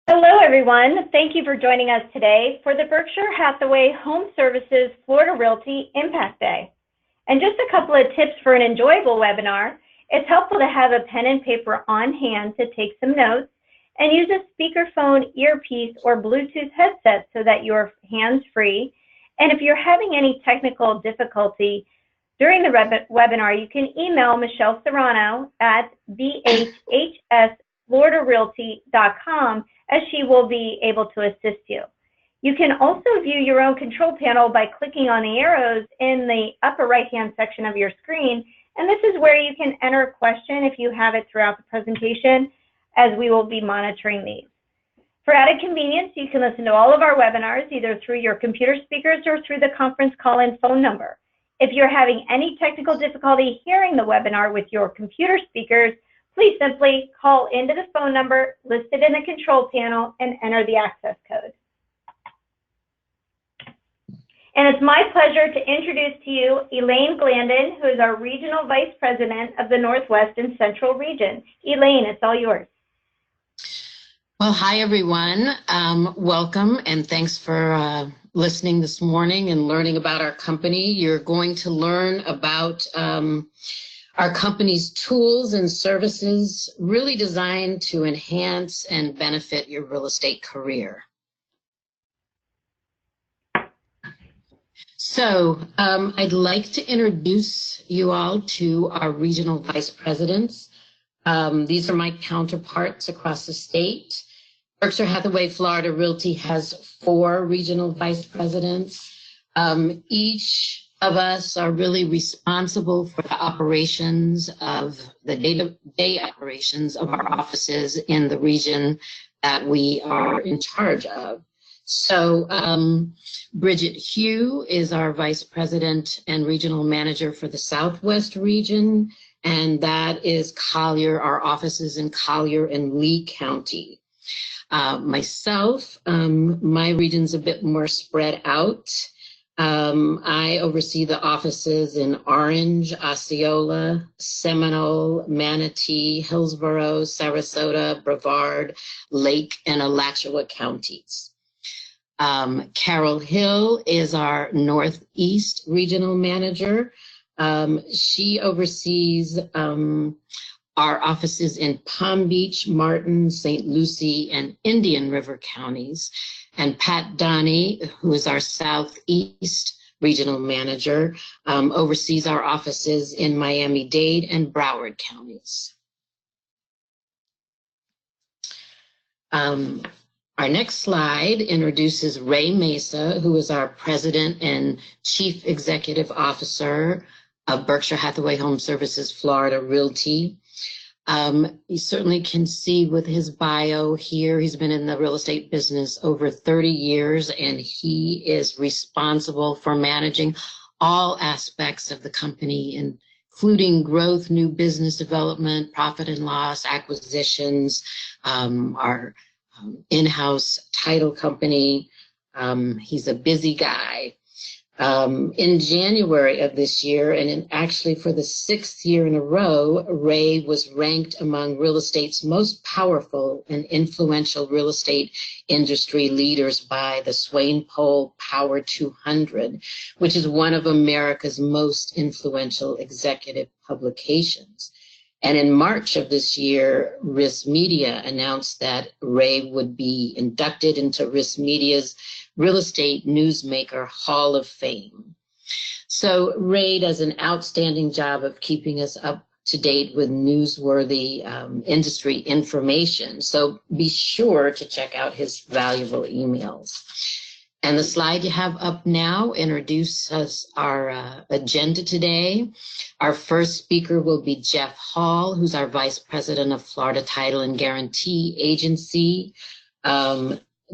Hello, everyone. Thank you for joining us today for the Berkshire Hathaway HomeServices Florida Realty Impact Day. And just a couple of tips for an enjoyable webinar. It's helpful to have a pen and paper on hand to take some notes and use a speakerphone, earpiece, or Bluetooth headset so that you're hands-free. And if you're having any technical difficulty during the webinar, you can email Michelle Serrano at bhsfloridarealty.com as she will be able to assist you. You can also view your own control panel by clicking on the arrows in the upper right-hand section of your screen, and this is where you can enter a question if you have it throughout the presentation, as we will be monitoring these. For added convenience, you can listen to all of our webinars either through your computer speakers or through the conference call-in phone number. If you're having any technical difficulty hearing the webinar with your computer speakers, please simply call into the phone number listed in the control panel and enter the access code. And it's my pleasure to introduce to you Elaine Glandon, who is our Regional Vice President of the Northwest and Central Region. Elaine, it's all yours. Well, hi, everyone. Welcome, and thanks for listening this morning and learning about our company. You're going to learn about our company's tools and services really designed to enhance and benefit your real estate career. So I'd like to introduce you all to our regional vice presidents. These are my counterparts across the state. Berkshire Hathaway Florida Realty has 4 regional vice presidents. Each of us are really responsible for the operations of the day-to-day operations of our offices in the region that we are in charge of. So Bridget Hugh is our vice president and regional manager for the Southwest region, and that is Collier, our offices in Collier and Lee County. Myself, my region's a bit more spread out. I oversee the offices in Orange, Osceola, Seminole, Manatee, Hillsborough, Sarasota, Brevard, Lake, and Alachua counties. Carol Hill is our Northeast regional manager. She oversees our offices in Palm Beach, Martin, St. Lucie, and Indian River counties. And Pat Donnie, who is our Southeast regional manager, oversees our offices in Miami-Dade and Broward counties. Our next slide introduces Ray Mesa, who is our president and chief executive officer of Berkshire Hathaway HomeServices Florida Realty. You certainly can see with his bio here, he's been in the real estate business over 30 years, and he is responsible for managing all aspects of the company, including growth, new business development, profit and loss, acquisitions, our in-house title company. He's a busy guy. In January of this year, and actually for the 6th year in a row, Ray was ranked among real estate's most powerful and influential real estate industry leaders by the Swain Poll Power 200, which is one of America's most influential executive publications. And in March of this year, Risk Media announced that Ray would be inducted into Risk Media's Real Estate Newsmaker Hall of Fame. So Ray does an outstanding job of keeping us up to date with newsworthy industry information. So be sure to check out his valuable emails. And the slide you have up now introduces our agenda today. Our first speaker will be Jeff Hall, who's our Vice President of Florida Title and Guarantee Agency.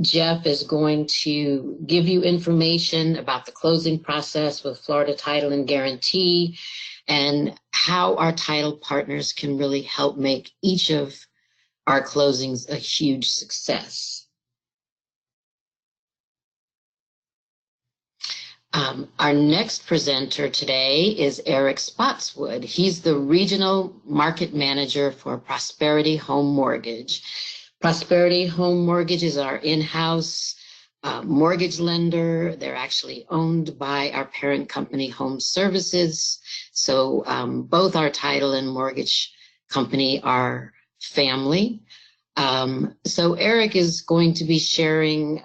Jeff is going to give you information about the closing process with Florida Title and Guarantee and how our title partners can really help make each of our closings a huge success. Our next presenter today is Eric Spotswood. He's the Regional Market Manager for Prosperity Home Mortgage. Prosperity Home Mortgage is our in-house mortgage lender. They're actually owned by our parent company, HomeServices. So both our title and mortgage company are family. So Eric is going to be sharing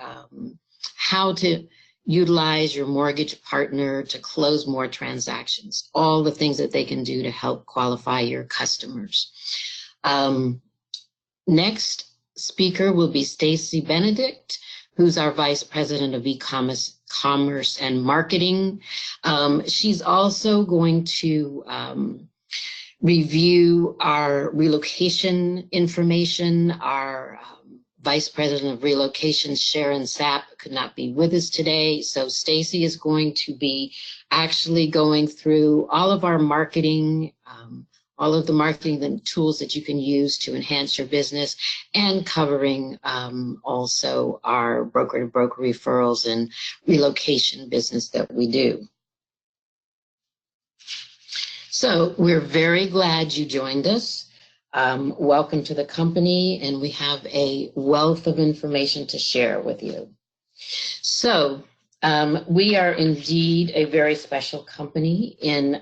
how to utilize your mortgage partner to close more transactions, all the things that they can do to help qualify your customers. Next speaker will be Stacy Benedict, who's our Vice President of Commerce and Marketing. She's also going to review our relocation information. Our Vice President of Relocation, Sharon Sapp, could not be with us today. So Stacy is going to be actually going through all of our marketing, all of the marketing and tools that you can use to enhance your business, and covering also our broker-to-broker referrals and relocation business that we do. So we're very glad you joined us. Welcome to the company, and we have a wealth of information to share with you. So we are indeed a very special company. In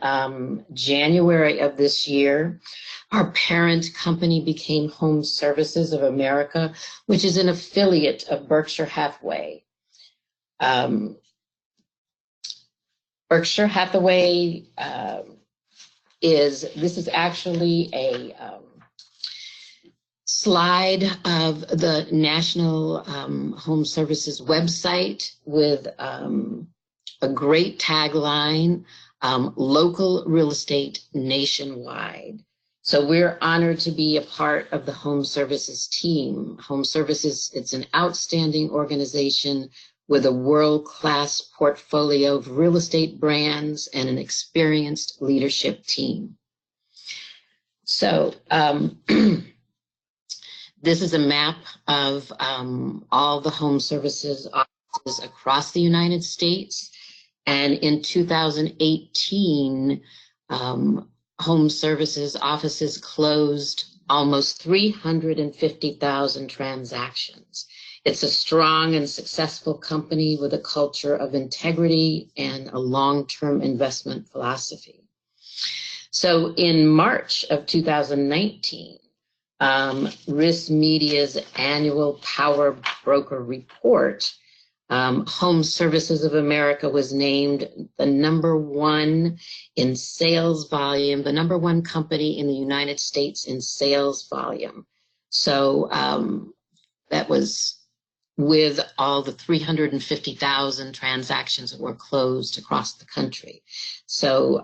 January of this year, our parent company became HomeServices of America, which is an affiliate of Berkshire Hathaway. Berkshire Hathaway this is actually a slide of the National Home Services website with a great tagline, local real estate nationwide. So we're honored to be a part of the Home Services team. Home Services, it's an outstanding organization with a world-class portfolio of real estate brands and an experienced leadership team. So this is a map of all the Home Services offices across the United States. And in 2018, Home Services offices closed almost 350,000 transactions. It's a strong and successful company with a culture of integrity and a long-term investment philosophy. So in March of 2019, Risk Media's annual Power Broker Report, Home Services of America was named the #1 in sales volume, the #1 company in the United States in sales volume. So that was with all the 350,000 transactions that were closed across the country. So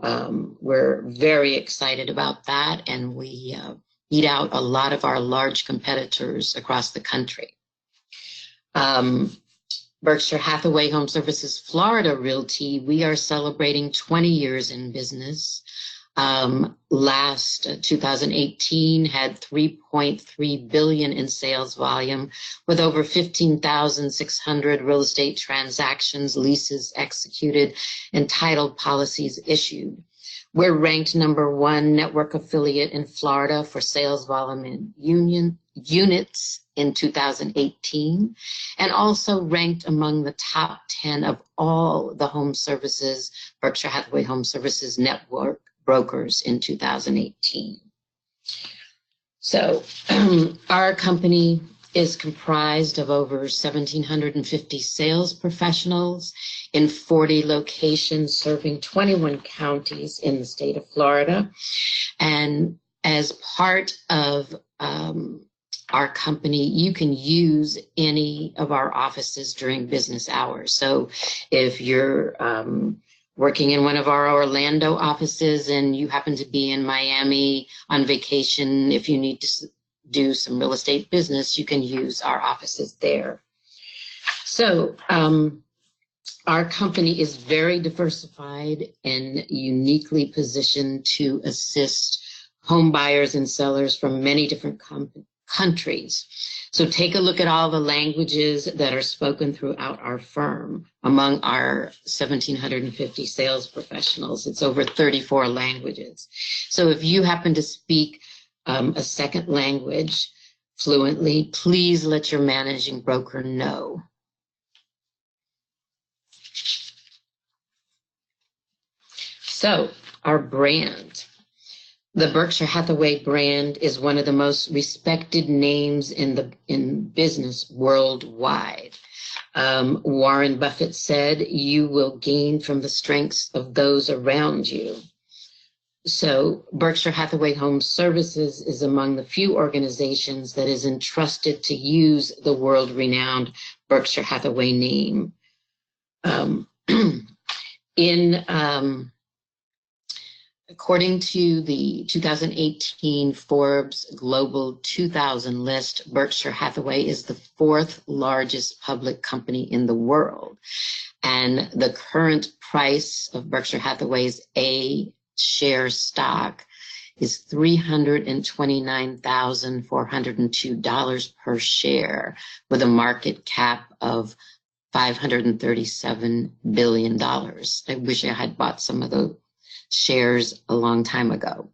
we're very excited about that, and we beat out a lot of our large competitors across the country. Berkshire Hathaway HomeServices Florida Realty, we are celebrating 20 years in business. Last 2018 had $3.3 billion in sales volume with over 15,600 real estate transactions, leases executed, and title policies issued. We're ranked #1 network affiliate in Florida for sales volume in units in 2018, and also ranked among the top 10 of all the Home Services, Berkshire Hathaway Home Services network brokers in 2018. So our company is comprised of over 1,750 sales professionals in 40 locations serving 21 counties in the state of Florida. And as part of our company, you can use any of our offices during business hours. So if you're working in one of our Orlando offices and you happen to be in Miami on vacation, if you need to do some real estate business, you can use our offices there. So our company is very diversified and uniquely positioned to assist home buyers and sellers from many different countries. So take a look at all the languages that are spoken throughout our firm. Among our 1,750 sales professionals, it's over 34 languages. So if you happen to speak a second language, fluently, please let your managing broker know. So, our brand. The Berkshire Hathaway brand is one of the most respected names in business worldwide. Warren Buffett said, "You will gain from the strengths of those around you." So Berkshire Hathaway HomeServices is among the few organizations that is entrusted to use the world-renowned Berkshire Hathaway name. According to the 2018 Forbes Global 2000 list, Berkshire Hathaway is the fourth largest public company in the world. And the current price of Berkshire Hathaway's A share stock is $329,402 per share, with a market cap of $537 billion. I wish I had bought some of those shares a long time ago.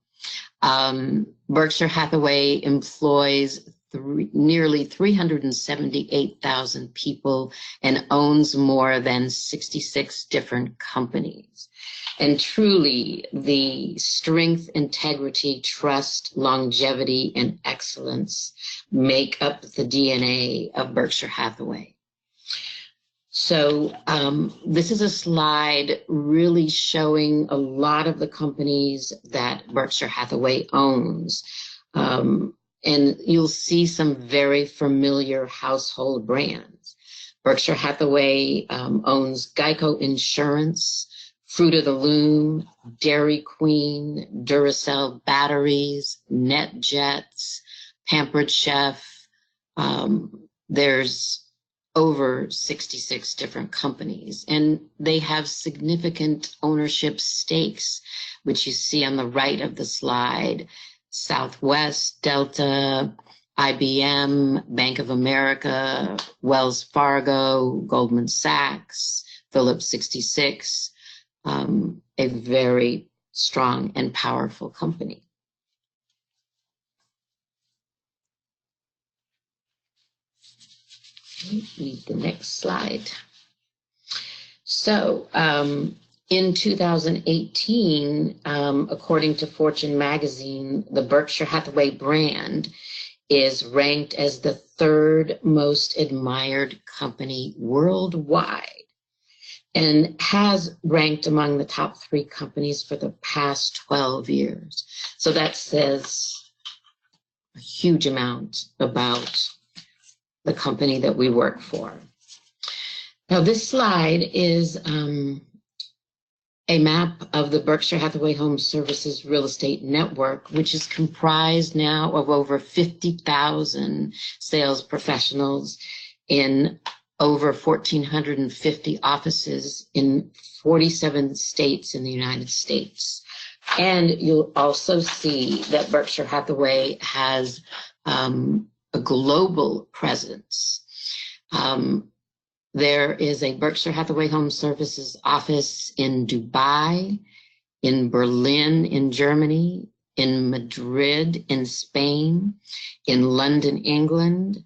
Berkshire Hathaway employs nearly 378,000 people and owns more than 66 different companies. And truly, the strength, integrity, trust, longevity, and excellence make up the DNA of Berkshire Hathaway. So this is a slide really showing a lot of the companies that Berkshire Hathaway owns. And you'll see some very familiar household brands. Berkshire Hathaway owns Geico Insurance, Fruit of the Loom, Dairy Queen, Duracell batteries, NetJets, Pampered Chef. There's over 66 different companies, and they have significant ownership stakes, which you see on the right of the slide. Southwest, Delta, IBM, Bank of America, Wells Fargo, Goldman Sachs, Phillips 66, a very strong and powerful company. Read the next slide. So in 2018, according to Fortune magazine, the Berkshire Hathaway brand is ranked as the third most admired company worldwide and has ranked among the top 3 companies for the past 12 years. So that says a huge amount about the company that we work for. Now, this slide is a map of the Berkshire Hathaway HomeServices real estate network, which is comprised now of over 50,000 sales professionals in over 1,450 offices in 47 states in the United States. And you'll also see that Berkshire Hathaway has a global presence. There is a Berkshire Hathaway HomeServices office in Dubai, in Berlin, in Germany, in Madrid, in Spain, in London, England,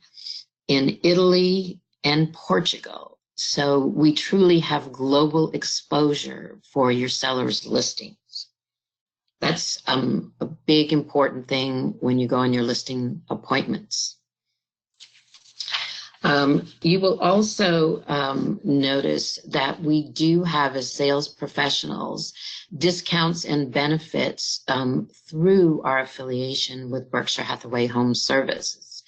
in Italy, and Portugal. So we truly have global exposure for your seller's listings. That's a big important thing when you go on your listing appointments. You will also notice that we do have, as sales professionals, discounts and benefits through our affiliation with Berkshire Hathaway HomeServices.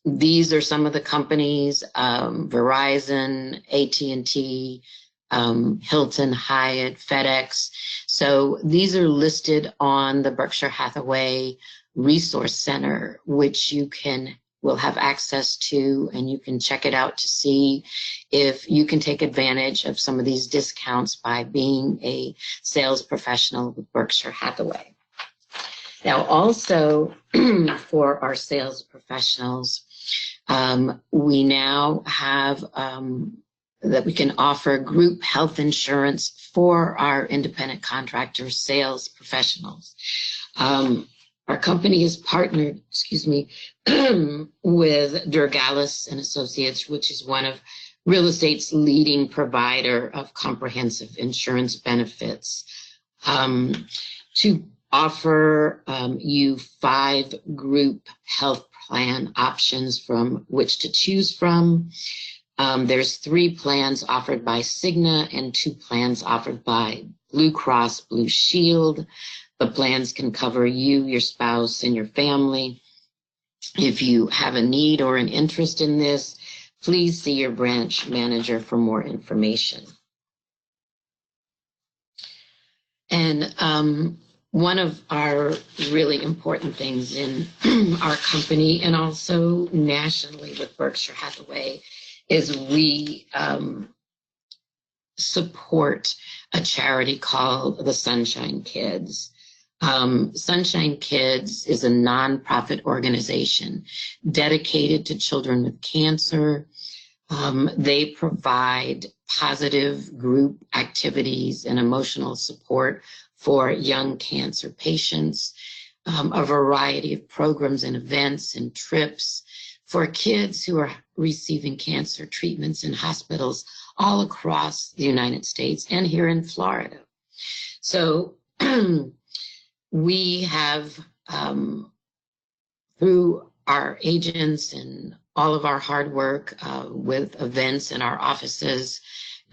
These are some of the companies: Verizon, AT&T, Hilton, Hyatt, FedEx. So these are listed on the Berkshire Hathaway Resource Center, which you will have access to, and you can check it out to see if you can take advantage of some of these discounts by being a sales professional with Berkshire Hathaway. Now, also for our sales professionals, we now have that we can offer group health insurance for our independent contractor sales professionals. Our company is partnered, with Durgalis and Associates, which is one of real estate's leading provider of comprehensive insurance benefits, to offer you 5 group health plan options from which to choose from. There's 3 plans offered by Cigna and 2 plans offered by Blue Cross Blue Shield. The plans can cover you, your spouse, and your family. If you have a need or an interest in this, please see your branch manager for more information. And one of our really important things in our company and also nationally with Berkshire Hathaway is we support a charity called the Sunshine Kids. Sunshine Kids is a nonprofit organization dedicated to children with cancer. They provide positive group activities and emotional support for young cancer patients, a variety of programs and events and trips for kids who are receiving cancer treatments in hospitals all across the United States and here in Florida. So we have, through our agents and all of our hard work with events in our offices,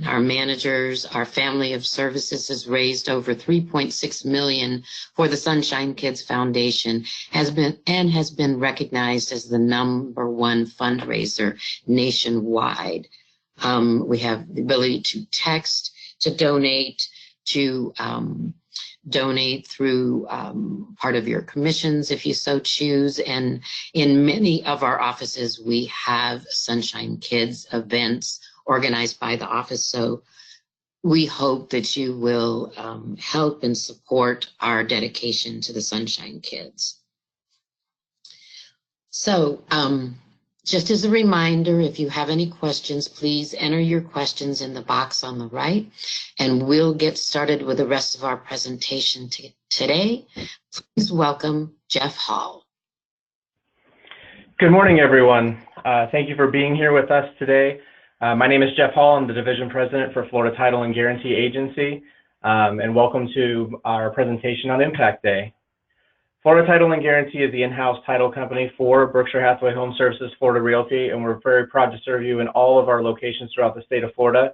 our managers, our family of services has raised over $3.6 million for the Sunshine Kids Foundation, has been recognized as the #1 fundraiser nationwide. We have the ability to text, to donate, to donate through part of your commissions if you so choose. And in many of our offices, we have Sunshine Kids events organized by the office. So we hope that you will help and support our dedication to the Sunshine Kids. So just as a reminder, if you have any questions, please enter your questions in the box on the right, and we'll get started with the rest of our presentation today. Please welcome Jeff Hall. Good morning, everyone. Thank you for being here with us today. My name is Jeff Hall. I'm the Division President for Florida Title and Guarantee Agency, and welcome to our presentation on Impact Day. Florida Title and Guarantee is the in-house title company for Berkshire Hathaway HomeServices Florida Realty, and we're very proud to serve you in all of our locations throughout the state of Florida.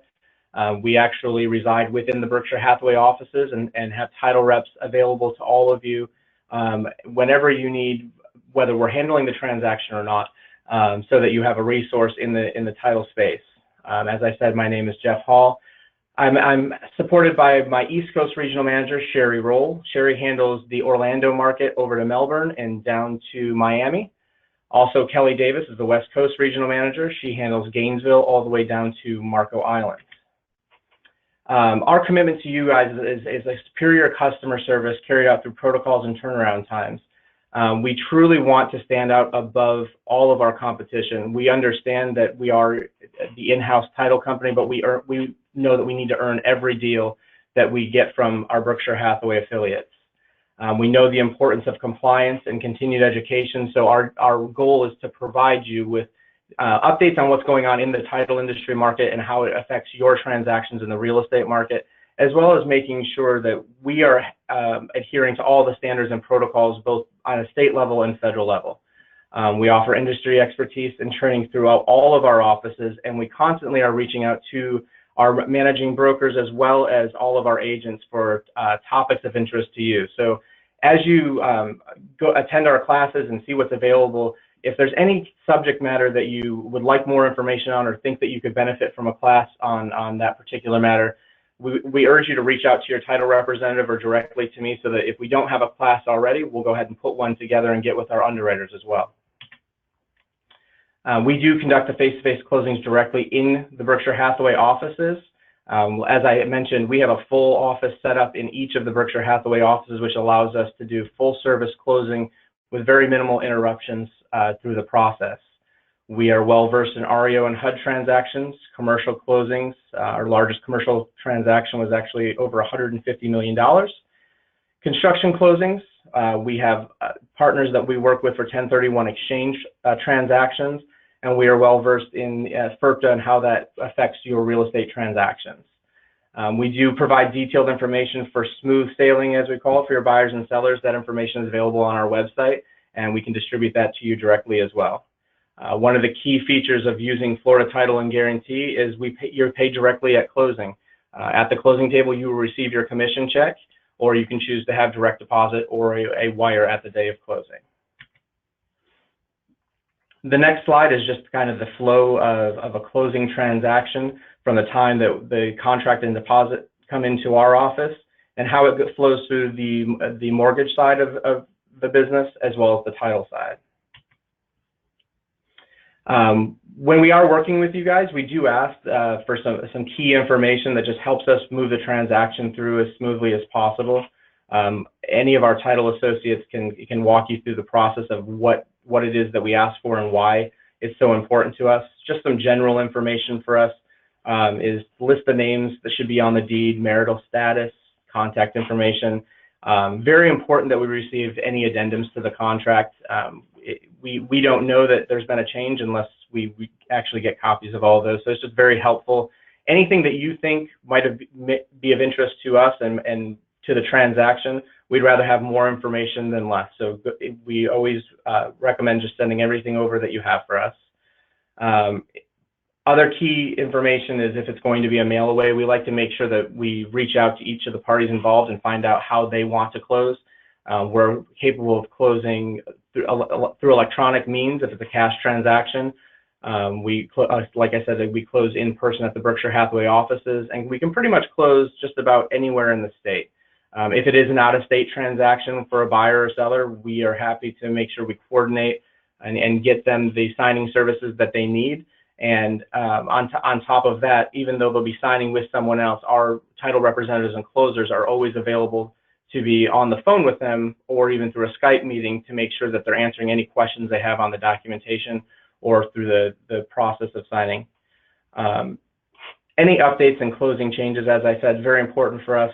We actually reside within the Berkshire Hathaway offices and have title reps available to all of you whenever you need, whether we're handling the transaction or not, so that you have a resource in the title space. As I said, my name is Jeff Hall. I'm supported by my East Coast Regional Manager, Sherry Roll. Sherry handles the Orlando market over to Melbourne and down to Miami. Also, Kelly Davis is the West Coast Regional Manager. She handles Gainesville all the way down to Marco Island. Our commitment to you guys is a superior customer service carried out through protocols and turnaround times. We truly want to stand out above all of our competition. We understand that we are the in-house title company, but we know that we need to earn every deal that we get from our Berkshire Hathaway affiliates. We know the importance of compliance and continued education, so our goal is to provide you with updates on what's going on in the title industry market and how it affects your transactions in the real estate market, as well as making sure that we are adhering to all the standards and protocols, both on a state level and federal level. We offer industry expertise and training throughout all of our offices, and we constantly are reaching out to our managing brokers as well as all of our agents for topics of interest to you. So as you go attend our classes and see what's available, if there's any subject matter that you would like more information on or think that you could benefit from a class on that particular matter, we urge you to reach out to your title representative or directly to me, so that if we don't have a class already, we'll go ahead and put one together and get with our underwriters as well. We do conduct the face-to-face closings directly in the Berkshire Hathaway offices. As I mentioned, we have a full office set up in each of the Berkshire Hathaway offices, which allows us to do full service closing with very minimal interruptions through the process. We are well versed in REO and HUD transactions, commercial closings. Our largest commercial transaction was actually over $150 million. Construction closings, We have partners that we work with for 1031 exchange transactions, and we are well versed in FIRPTA and how that affects your real estate transactions. We do provide detailed information for smooth sailing, as we call it, for your buyers and sellers. That information is available on our website, and we can distribute that to you directly as well. One of the key features of using Florida Title and Guarantee is you're paid directly at closing. At the closing table, you will receive your commission check, or you can choose to have direct deposit or a wire at the day of closing. The next slide is just kind of the flow of a closing transaction from the time that the contract and deposit come into our office and how it flows through the mortgage side of the business as well as the title side. When we are working with you guys, we do ask for some key information that just helps us move the transaction through as smoothly as possible. Any of our title associates can walk you through the process of what it is that we ask for and why it's so important to us. Just some general information for us is list the names that should be on the deed, marital status, contact information. Very important that we receive any addendums to the contract. We don't know that there's been a change unless we actually get copies of all of those. So it's just very helpful. Anything that you think might be of interest to us and to the transaction, we'd rather have more information than less. So we always recommend just sending everything over that you have for us. Other key information is if it's going to be a mail away, we like to make sure that we reach out to each of the parties involved and find out how they want to close. We're capable of closing through electronic means if it's a cash transaction. Like I said, we close in person at the Berkshire Hathaway offices, and we can pretty much close just about anywhere in the state. If it is an out-of-state transaction for a buyer or seller, we are happy to make sure we coordinate and get them the signing services that they need. And on top of that, even though they'll be signing with someone else, our title representatives and closers are always available to be on the phone with them or even through a Skype meeting to make sure that they're answering any questions they have on the documentation or through the process of signing. Any updates and closing changes, as I said, very important for us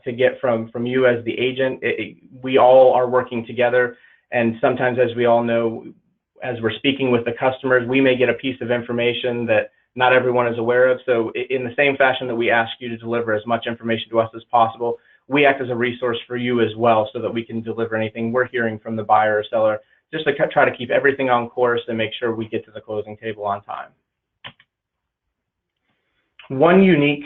to get from you as the agent. We all are working together, and sometimes, as we all know, as we're speaking with the customers, we may get a piece of information that not everyone is aware of. So in the same fashion that we ask you to deliver as much information to us as possible, we act as a resource for you as well so that we can deliver anything we're hearing from the buyer or seller, just to try to keep everything on course and make sure we get to the closing table on time. One unique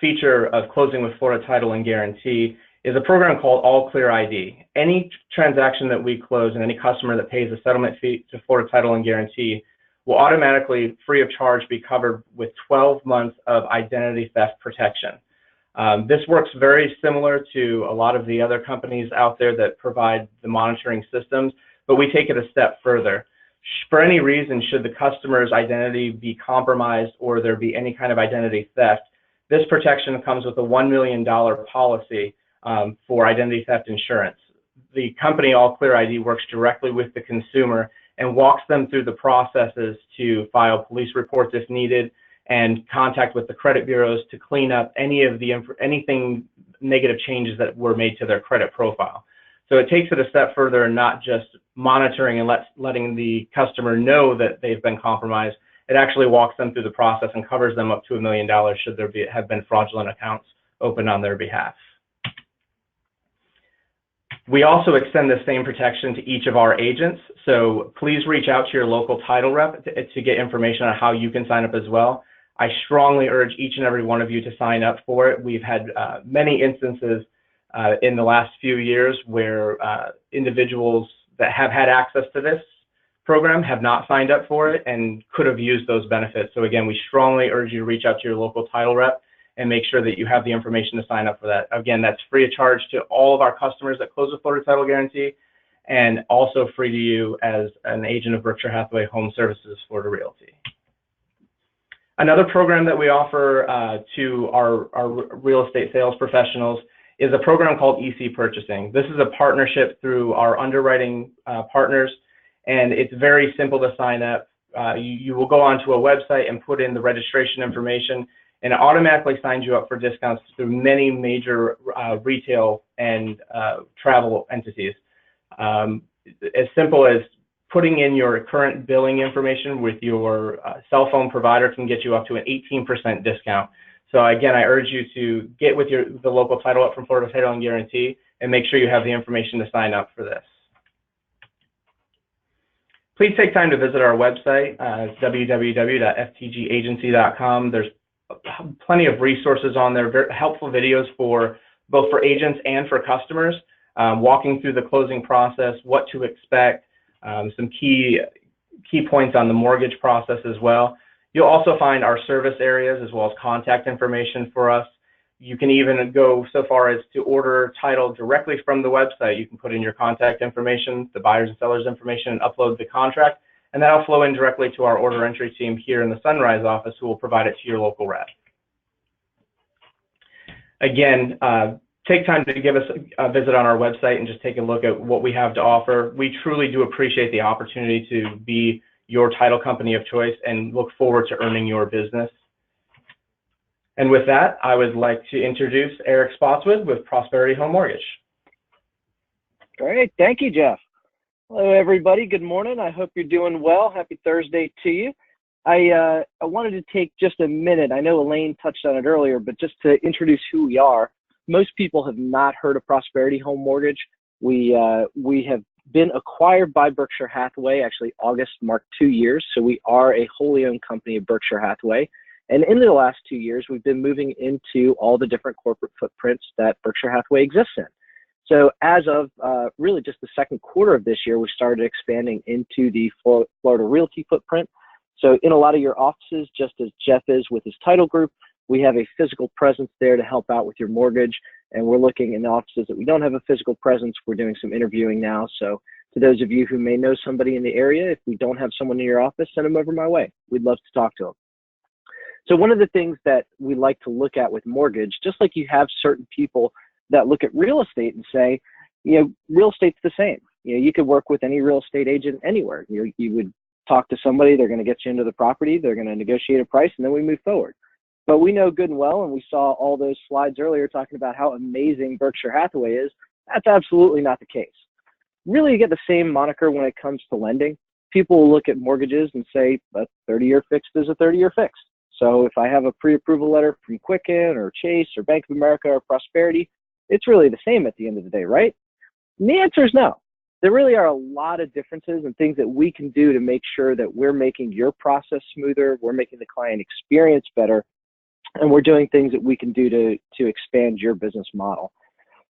feature of closing with Florida Title and Guarantee is a program called All Clear ID. Any transaction that we close and any customer that pays a settlement fee to Florida Title and Guarantee will automatically, free of charge, be covered with 12 months of identity theft protection. This works very similar to a lot of the other companies out there that provide the monitoring systems, but we take it a step further. For any reason, should the customer's identity be compromised or there be any kind of identity theft, this protection comes with a $1 million policy for identity theft insurance. The company All Clear ID works directly with the consumer and walks them through the processes to file police reports if needed and contact with the credit bureaus to clean up anything negative changes that were made to their credit profile. So it takes it a step further and not just monitoring and letting the customer know that they've been compromised. It actually walks them through the process and covers them up to $1 million should there have been fraudulent accounts opened on their behalf. We also extend the same protection to each of our agents, so please reach out to your local title rep to get information on how you can sign up as well. I strongly urge each and every one of you to sign up for it. We've had many instances in the last few years where individuals that have had access to this program have not signed up for it and could have used those benefits. So again, we strongly urge you to reach out to your local title rep and make sure that you have the information to sign up for that. Again, that's free of charge to all of our customers that close with Florida Title Guarantee, and also free to you as an agent of Berkshire Hathaway HomeServices Florida Realty. Another program that we offer to our real estate sales professionals is a program called EC Purchasing. This is a partnership through our underwriting partners, and it's very simple to sign up. You will go onto a website and put in the registration information, and it automatically signs you up for discounts through many major retail and travel entities. As simple as putting in your current billing information with your cell phone provider can get you up to an 18% discount. So again, I urge you to get with the local title up from Florida Title and Guarantee and make sure you have the information to sign up for this. Please take time to visit our website, www.ftgagency.com. There's plenty of resources on there, very helpful videos for both for agents and for customers, walking through the closing process, what to expect, some key points on the mortgage process as well. You'll also find our service areas as well as contact information for us. You can even go so far as to order title directly from the website. You can put in your contact information, the buyer's and seller's information, and upload the contract, and that'll flow in directly to our order entry team here in the Sunrise office, who will provide it to your local rep. Again, take time to give us a visit on our website and just take a look at what we have to offer. We truly do appreciate the opportunity to be your title company of choice and look forward to earning your business. And with that, I would like to introduce Eric Spotswood with Prosperity Home Mortgage. Great. Thank you, Jeff. Hello, everybody. Good morning. I hope you're doing well. Happy Thursday to you. I wanted to take just a minute. I know Elaine touched on it earlier, but just to introduce who we are. Most people have not heard of Prosperity Home Mortgage. We have been acquired by Berkshire Hathaway. Actually, August marked 2 years. So we are a wholly owned company of Berkshire Hathaway. And in the last 2 years, we've been moving into all the different corporate footprints that Berkshire Hathaway exists in. So as of really just the second quarter of this year, we started expanding into the Florida Realty footprint. So in a lot of your offices, just as Jeff is with his title group, we have a physical presence there to help out with your mortgage. And we're looking in the offices that we don't have a physical presence. We're doing some interviewing now. So to those of you who may know somebody in the area, if we don't have someone in your office, send them over my way. We'd love to talk to them. So one of the things that we like to look at with mortgage, just like you have certain people that look at real estate and say, you know, real estate's the same. You know, you could work with any real estate agent anywhere. You would talk to somebody, they're going to get you into the property, they're going to negotiate a price, and then we move forward. But we know good and well, and we saw all those slides earlier talking about how amazing Berkshire Hathaway is. That's absolutely not the case. Really, you get the same moniker when it comes to lending. People will look at mortgages and say a 30-year fixed is a 30-year fixed. So if I have a pre-approval letter from Quicken or Chase or Bank of America or Prosperity, it's really the same at the end of the day, right? And the answer is no. There really are a lot of differences and things that we can do to make sure that we're making your process smoother, we're making the client experience better, and we're doing things that we can do to expand your business model.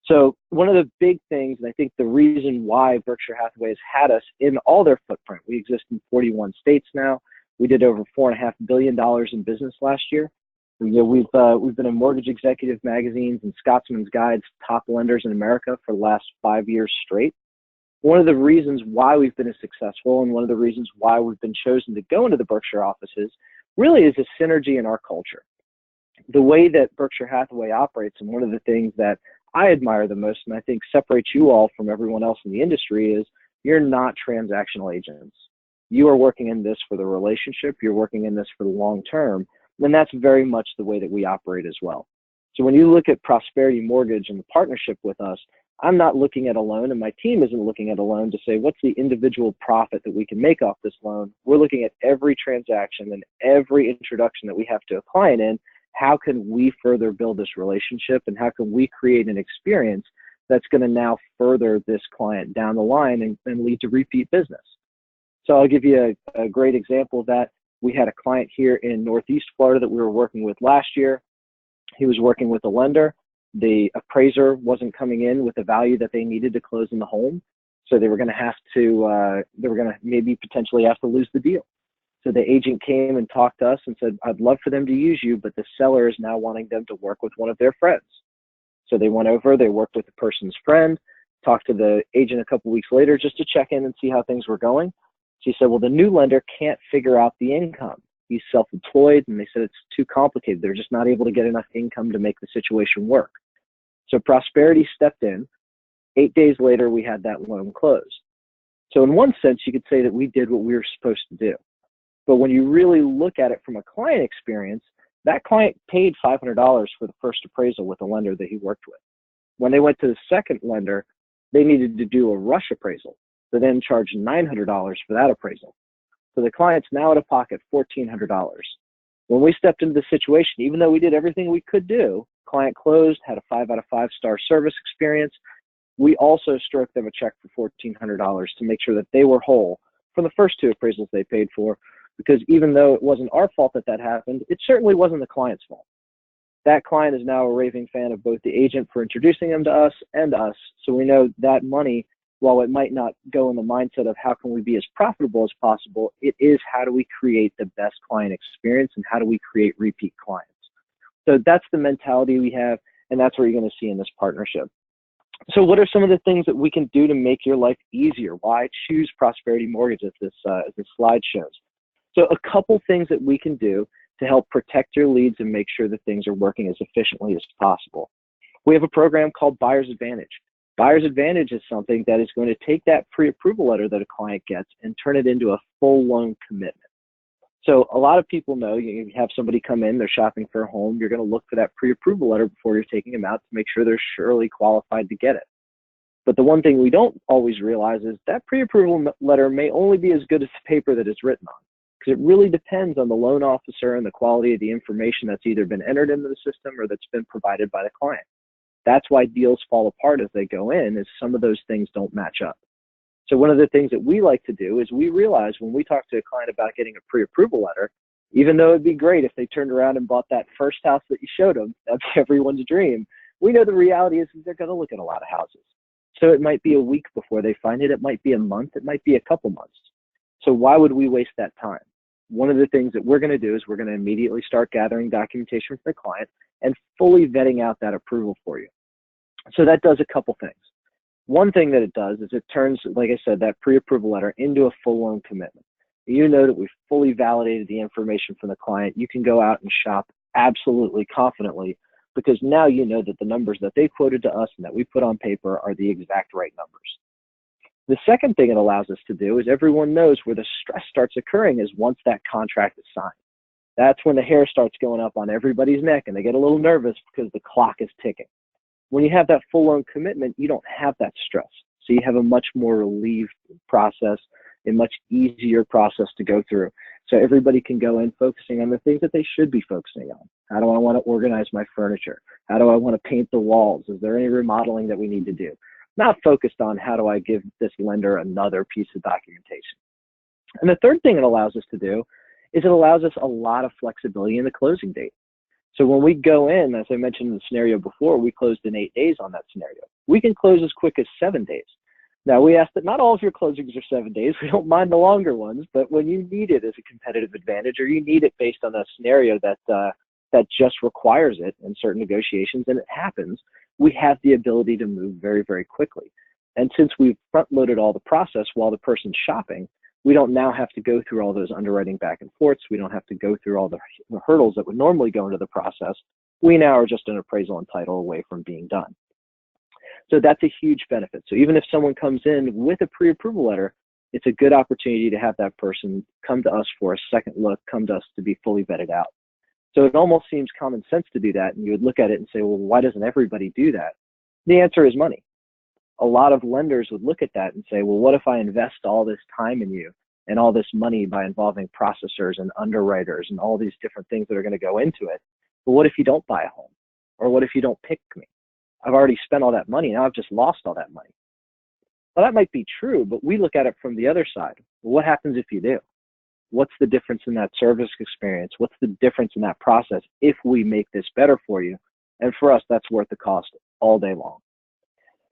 So one of the big things, and I think the reason why Berkshire Hathaway has had us in all their footprint, we exist in 41 states now. We did over $4.5 billion in business last year. We've been in Mortgage Executive magazines and Scotsman's Guides top lenders in America for the last 5 years straight. One of the reasons why we've been as successful and one of the reasons why we've been chosen to go into the Berkshire offices really is a synergy in our culture. The way that Berkshire Hathaway operates, and one of the things that I admire the most and I think separates you all from everyone else in the industry, is you're not transactional agents. You are working in this for the relationship, you're working in this for the long term, and that's very much the way that we operate as well. So when you look at Prosperity Mortgage and the partnership with us, I'm not looking at a loan, and my team isn't looking at a loan to say, what's the individual profit that we can make off this loan? We're looking at every transaction and every introduction that we have to a client in. How can we further build this relationship, and how can we create an experience that's going to now further this client down the line and lead to repeat business? So I'll give you a great example of that. We had a client here in Northeast Florida that we were working with last year. He was working with a lender. The appraiser wasn't coming in with the value that they needed to close in the home. So they were going to maybe potentially have to lose the deal. So the agent came and talked to us and said, I'd love for them to use you, but the seller is now wanting them to work with one of their friends. So they went over, they worked with the person's friend, talked to the agent a couple weeks later just to check in and see how things were going. She said, well, the new lender can't figure out the income. He's self-employed, and they said it's too complicated. They're just not able to get enough income to make the situation work. So Prosperity stepped in. 8 days later, we had that loan closed. So in one sense, you could say that we did what we were supposed to do. But when you really look at it from a client experience, That client paid $500 for the first appraisal with a lender that he worked with. When they went to the second lender, they needed to do a rush appraisal, so then charged $900 for that appraisal. So the client's now out of pocket $1,400. When we stepped into the situation, even though we did everything we could do, client closed, had a 5 out of 5 star service experience, we also stroked them a check for $1,400 to make sure that they were whole for the first 2 appraisals they paid for, because even though it wasn't our fault that that happened, it certainly wasn't the client's fault. That client is now a raving fan of both the agent for introducing them to us and us, so we know that money, while it might not go in the mindset of how can we be as profitable as possible, it is how do we create the best client experience and how do we create repeat clients. So that's the mentality we have, and that's what you're going to see in this partnership. So what are some of the things that we can do to make your life easier? Why choose Prosperity Mortgage as this slide shows? So a couple things that we can do to help protect your leads and make sure that things are working as efficiently as possible. We have a program called Buyer's Advantage. Buyer's Advantage is something that is going to take that pre-approval letter that a client gets and turn it into a full loan commitment. So a lot of people know you have somebody come in, they're shopping for a home, you're going to look for that pre-approval letter before you're taking them out to make sure they're surely qualified to get it. But the one thing we don't always realize is that pre-approval letter may only be as good as the paper that it's written on, because it really depends on the loan officer and the quality of the information that's either been entered into the system or that's been provided by the client. That's why deals fall apart as they go in, is some of those things don't match up. So one of the things that we like to do is we realize when we talk to a client about getting a pre-approval letter, even though it'd be great if they turned around and bought that first house that you showed them, that's everyone's dream, we know the reality is they're going to look at a lot of houses. So it might be a week before they find it, it might be a month, it might be a couple months. So why would we waste that time? One of the things that we're going to do is we're going to immediately start gathering documentation for the client and fully vetting out that approval for you. So that does a couple things. One thing that it does is it turns, like I said, that pre-approval letter into a full loan commitment. You know that we've fully validated the information from the client. You can go out and shop absolutely confidently because now you know that the numbers that they quoted to us and that we put on paper are the exact right numbers. The second thing it allows us to do is everyone knows where the stress starts occurring is once that contract is signed. That's when the hair starts going up on everybody's neck and they get a little nervous because the clock is ticking. When you have that full loan commitment, you don't have that stress. So you have a much more relieved process, a much easier process to go through. So everybody can go in focusing on the things that they should be focusing on. How do I want to organize my furniture? How do I want to paint the walls? Is there any remodeling that we need to do? Not focused on how do I give this lender another piece of documentation. And the third thing it allows us to do is it allows us a lot of flexibility in the closing date. So when we go in, as I mentioned in the scenario before, we closed in 8 days on that scenario. We can close as quick as 7 days. Now, we ask that not all of your closings are 7 days. We don't mind the longer ones, but when you need it as a competitive advantage or you need it based on a scenario that just requires it in certain negotiations, and it happens, we have the ability to move very, very quickly. And since we've front-loaded all the process while the person's shopping, we don't now have to go through all those underwriting back and forths. We don't have to go through all the hurdles that would normally go into the process. We now are just an appraisal and title away from being done. So that's a huge benefit. So even if someone comes in with a pre-approval letter, it's a good opportunity to have that person come to us for a second look, come to us to be fully vetted out. So it almost seems common sense to do that. And you would look at it and say, well, why doesn't everybody do that? The answer is money. A lot of lenders would look at that and say, well, what if I invest all this time in you and all this money by involving processors and underwriters and all these different things that are going to go into it? But what if you don't buy a home? Or what if you don't pick me? I've already spent all that money. Now I've just lost all that money. Well, that might be true, but we look at it from the other side. Well, what happens if you do? What's the difference in that service experience? What's the difference in that process if we make this better for you? And for us, that's worth the cost all day long.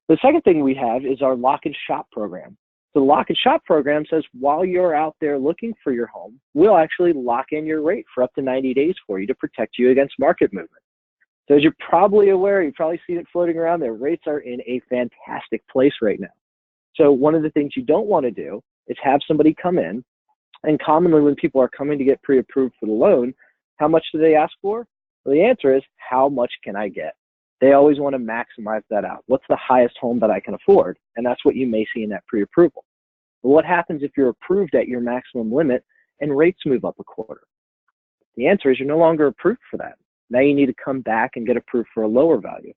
The second thing we have is our lock and shop program. So the lock and shop program says while you're out there looking for your home, we'll actually lock in your rate for up to 90 days for you to protect you against market movement. So as you're probably aware, you've probably seen it floating around there, rates are in a fantastic place right now. So one of the things you don't want to do is have somebody come in, and commonly when people are coming to get pre-approved for the loan, how much do they ask for? Well, the answer is, how much can I get? They always want to maximize that out. What's the highest home that I can afford? And that's what you may see in that pre-approval. But what happens if you're approved at your maximum limit and rates move up a quarter? The answer is you're no longer approved for that. Now you need to come back and get approved for a lower value.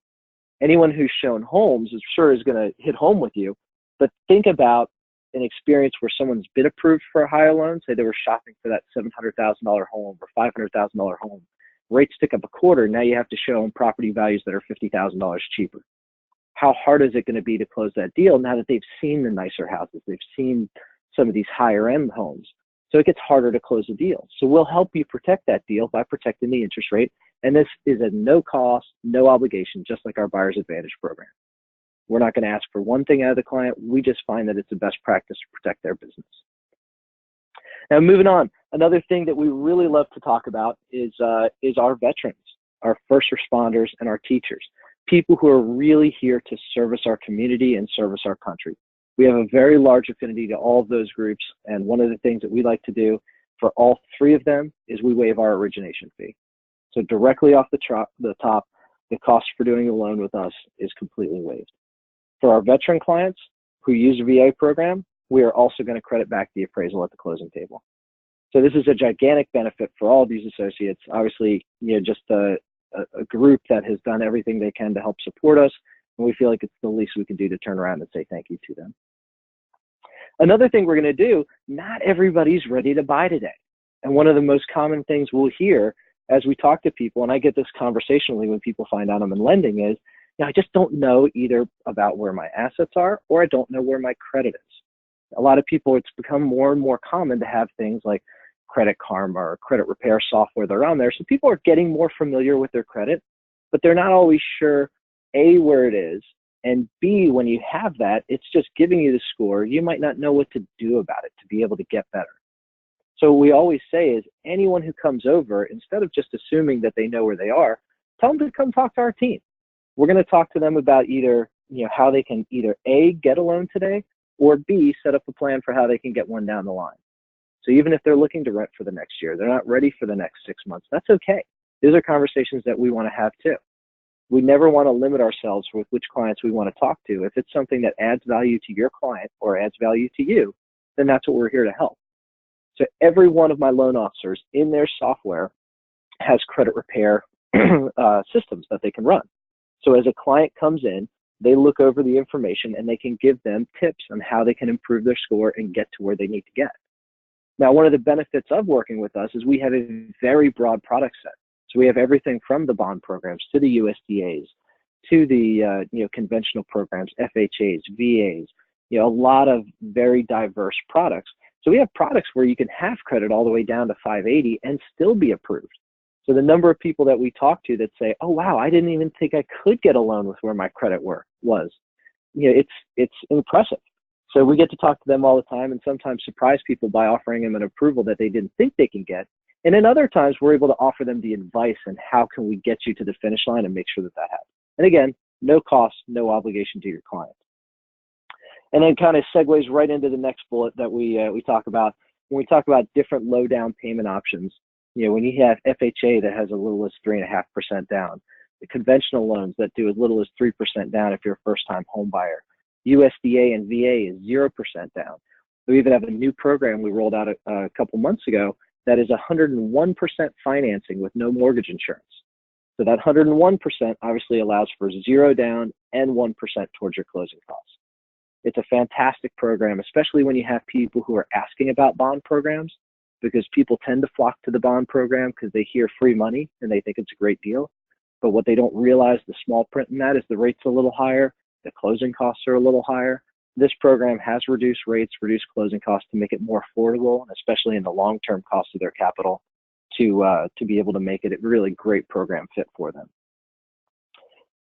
Anyone who's shown homes is going to hit home with you, but think about an experience where someone's been approved for a higher loan, say they were shopping for that $700,000 home or $500,000 home. Rates tick up a quarter, now you have to show them property values that are $50,000 cheaper. How hard is it going to be to close that deal now that they've seen the nicer houses, they've seen some of these higher end homes? So it gets harder to close a deal. So we'll help you protect that deal by protecting the interest rate. And this is a no cost, no obligation, just like our Buyer's Advantage program. We're not going to ask for one thing out of the client. We just find that it's the best practice to protect their business. Now, moving on, another thing that we really love to talk about is our veterans, our first responders, and our teachers, people who are really here to service our community and service our country. We have a very large affinity to all of those groups, and one of the things that we like to do for all three of them is we waive our origination fee. So directly off the top, the cost for doing a loan with us is completely waived. For our veteran clients who use a VA program, we are also going to credit back the appraisal at the closing table. So this is a gigantic benefit for all of these associates. Obviously, just a group that has done everything they can to help support us, and we feel like it's the least we can do to turn around and say thank you to them. Another thing we're going to do, not everybody's ready to buy today. And one of the most common things we'll hear as we talk to people, and I get this conversationally when people find out I'm in lending, is, I just don't know either about where my assets are or I don't know where my credit is. A lot of people, it's become more and more common to have things like Credit Karma or credit repair software that are on there. So people are getting more familiar with their credit, but they're not always sure, A, where it is, and B, when you have that, it's just giving you the score. You might not know what to do about it to be able to get better. So what we always say is anyone who comes over, instead of just assuming that they know where they are, tell them to come talk to our team. We're going to talk to them about either, how they can either A, get a loan today, or B, set up a plan for how they can get one down the line. So even if they're looking to rent for the next year, they're not ready for the next 6 months, that's okay. These are conversations that we want to have too. We never want to limit ourselves with which clients we want to talk to. If it's something that adds value to your client or adds value to you, then that's what we're here to help. So every one of my loan officers in their software has credit repair systems that they can run. So as a client comes in, they look over the information and they can give them tips on how they can improve their score and get to where they need to get. Now, one of the benefits of working with us is we have a very broad product set. So we have everything from the bond programs to the USDAs, to the conventional programs, FHAs, VAs, a lot of very diverse products. So we have products where you can have credit all the way down to 580 and still be approved. So the number of people that we talk to that say, oh, wow, I didn't even think I could get a loan with where my credit was, it's impressive. So we get to talk to them all the time and sometimes surprise people by offering them an approval that they didn't think they can get. And then other times we're able to offer them the advice and how can we get you to the finish line and make sure that that happens. And again, no cost, no obligation to your client. And then kind of segues right into the next bullet that we talk about. When we talk about different low down payment options, when you have FHA that has as little as 3.5% down, the conventional loans that do as little as 3% down if you're a first-time home buyer, USDA and VA is 0% down. We even have a new program we rolled out a couple months ago that is 101% financing with no mortgage insurance. So that 101% obviously allows for 0 down and 1% towards your closing costs. It's a fantastic program, especially when you have people who are asking about bond programs, because people tend to flock to the bond program because they hear free money and they think it's a great deal. But what they don't realize, the small print in that, is the rate's a little higher, the closing costs are a little higher. This program has reduced rates, reduced closing costs to make it more affordable, especially in the long-term cost of their capital, to be able to make it a really great program fit for them.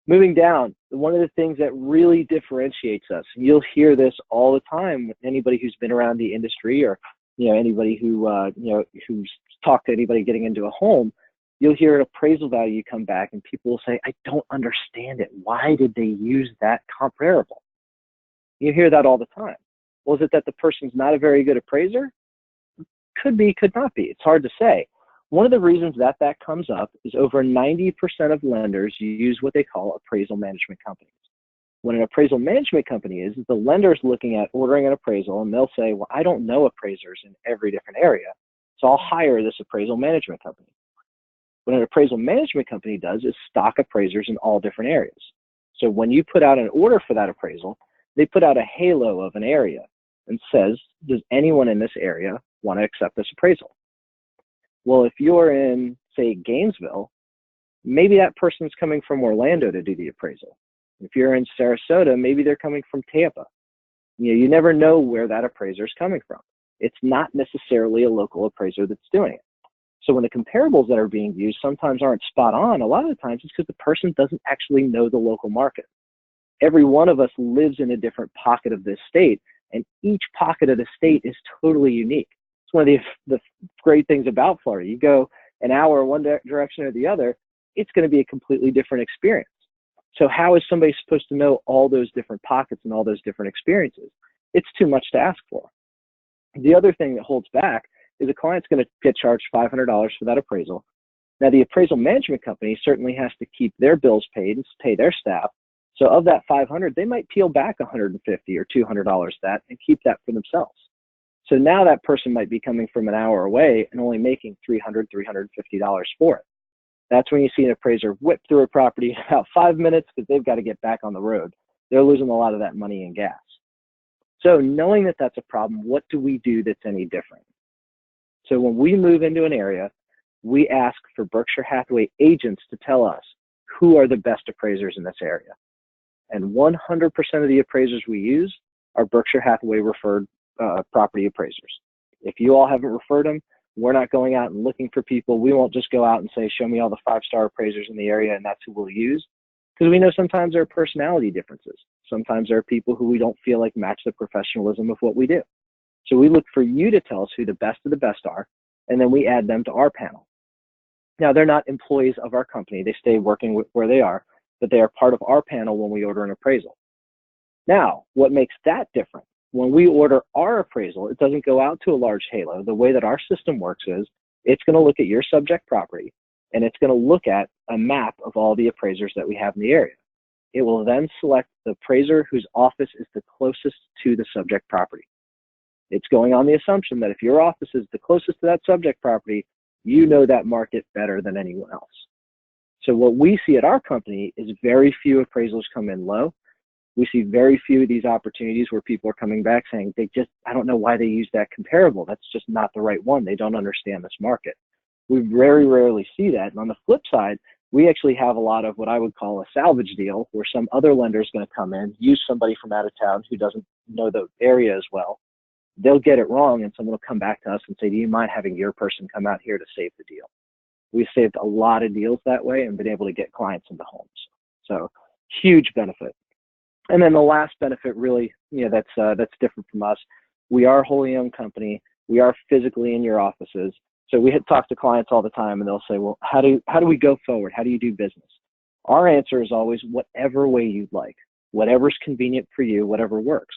Moving down, one of the things that really differentiates us, and you'll hear this all the time with anybody who's been around the industry or anybody who's talked to anybody getting into a home, you'll hear an appraisal value come back and people will say, I don't understand it. Why did they use that comparable? You hear that all the time. Well, is it that the person's not a very good appraiser? Could be, could not be. It's hard to say. One of the reasons that comes up is over 90% of lenders use what they call appraisal management companies. What an appraisal management company is the lender's looking at ordering an appraisal and they'll say, well, I don't know appraisers in every different area. So I'll hire this appraisal management company. What an appraisal management company does is stock appraisers in all different areas. So when you put out an order for that appraisal, they put out a halo of an area and says, does anyone in this area want to accept this appraisal? Well, if you're in, say, Gainesville, maybe that person's coming from Orlando to do the appraisal. If you're in Sarasota, maybe they're coming from Tampa. You never know where that appraiser is coming from. It's not necessarily a local appraiser that's doing it. So when the comparables that are being used sometimes aren't spot on, a lot of the times it's because the person doesn't actually know the local market. Every one of us lives in a different pocket of this state, and each pocket of the state is totally unique. It's one of the great things about Florida. You go an hour one direction or the other, it's going to be a completely different experience. So how is somebody supposed to know all those different pockets and all those different experiences? It's too much to ask for. The other thing that holds back is a client's going to get charged $500 for that appraisal. Now, the appraisal management company certainly has to keep their bills paid and pay their staff. So of that $500, they might peel back $150 or $200 that and keep that for themselves. So now that person might be coming from an hour away and only making $300, $350 for it. That's when you see an appraiser whip through a property in about 5 minutes because they've got to get back on the road. They're losing a lot of that money in gas. So knowing that that's a problem, what do we do that's any different? So when we move into an area, we ask for Berkshire Hathaway agents to tell us who are the best appraisers in this area. And 100% of the appraisers we use are Berkshire Hathaway referred property appraisers. If you all haven't referred them, we're not going out and looking for people. We won't just go out and say, show me all the 5-star appraisers in the area and that's who we'll use. Because we know sometimes there are personality differences. Sometimes there are people who we don't feel like match the professionalism of what we do. So we look for you to tell us who the best of the best are, and then we add them to our panel. Now, they're not employees of our company. They stay working where they are, but they are part of our panel when we order an appraisal. Now, what makes that different? When we order our appraisal, it doesn't go out to a large halo. The way that our system works is it's going to look at your subject property, and it's going to look at a map of all the appraisers that we have in the area. It will then select the appraiser whose office is the closest to the subject property. It's going on the assumption that if your office is the closest to that subject property, you know that market better than anyone else. So what we see at our company is very few appraisals come in low. We see very few of these opportunities where people are coming back saying, I don't know why they use that comparable. That's just not the right one. They don't understand this market. We very rarely see that. And on the flip side, we actually have a lot of what I would call a salvage deal where some other lender is going to come in, use somebody from out of town who doesn't know the area as well. They'll get it wrong and someone will come back to us and say, do you mind having your person come out here to save the deal? We've saved a lot of deals that way and been able to get clients into homes. So huge benefit. And then the last benefit really, that's different from us. We are a wholly owned company. We are physically in your offices. So we talk to clients all the time and they'll say, well, how do we go forward? How do you do business? Our answer is always whatever way you'd like, whatever's convenient for you, whatever works.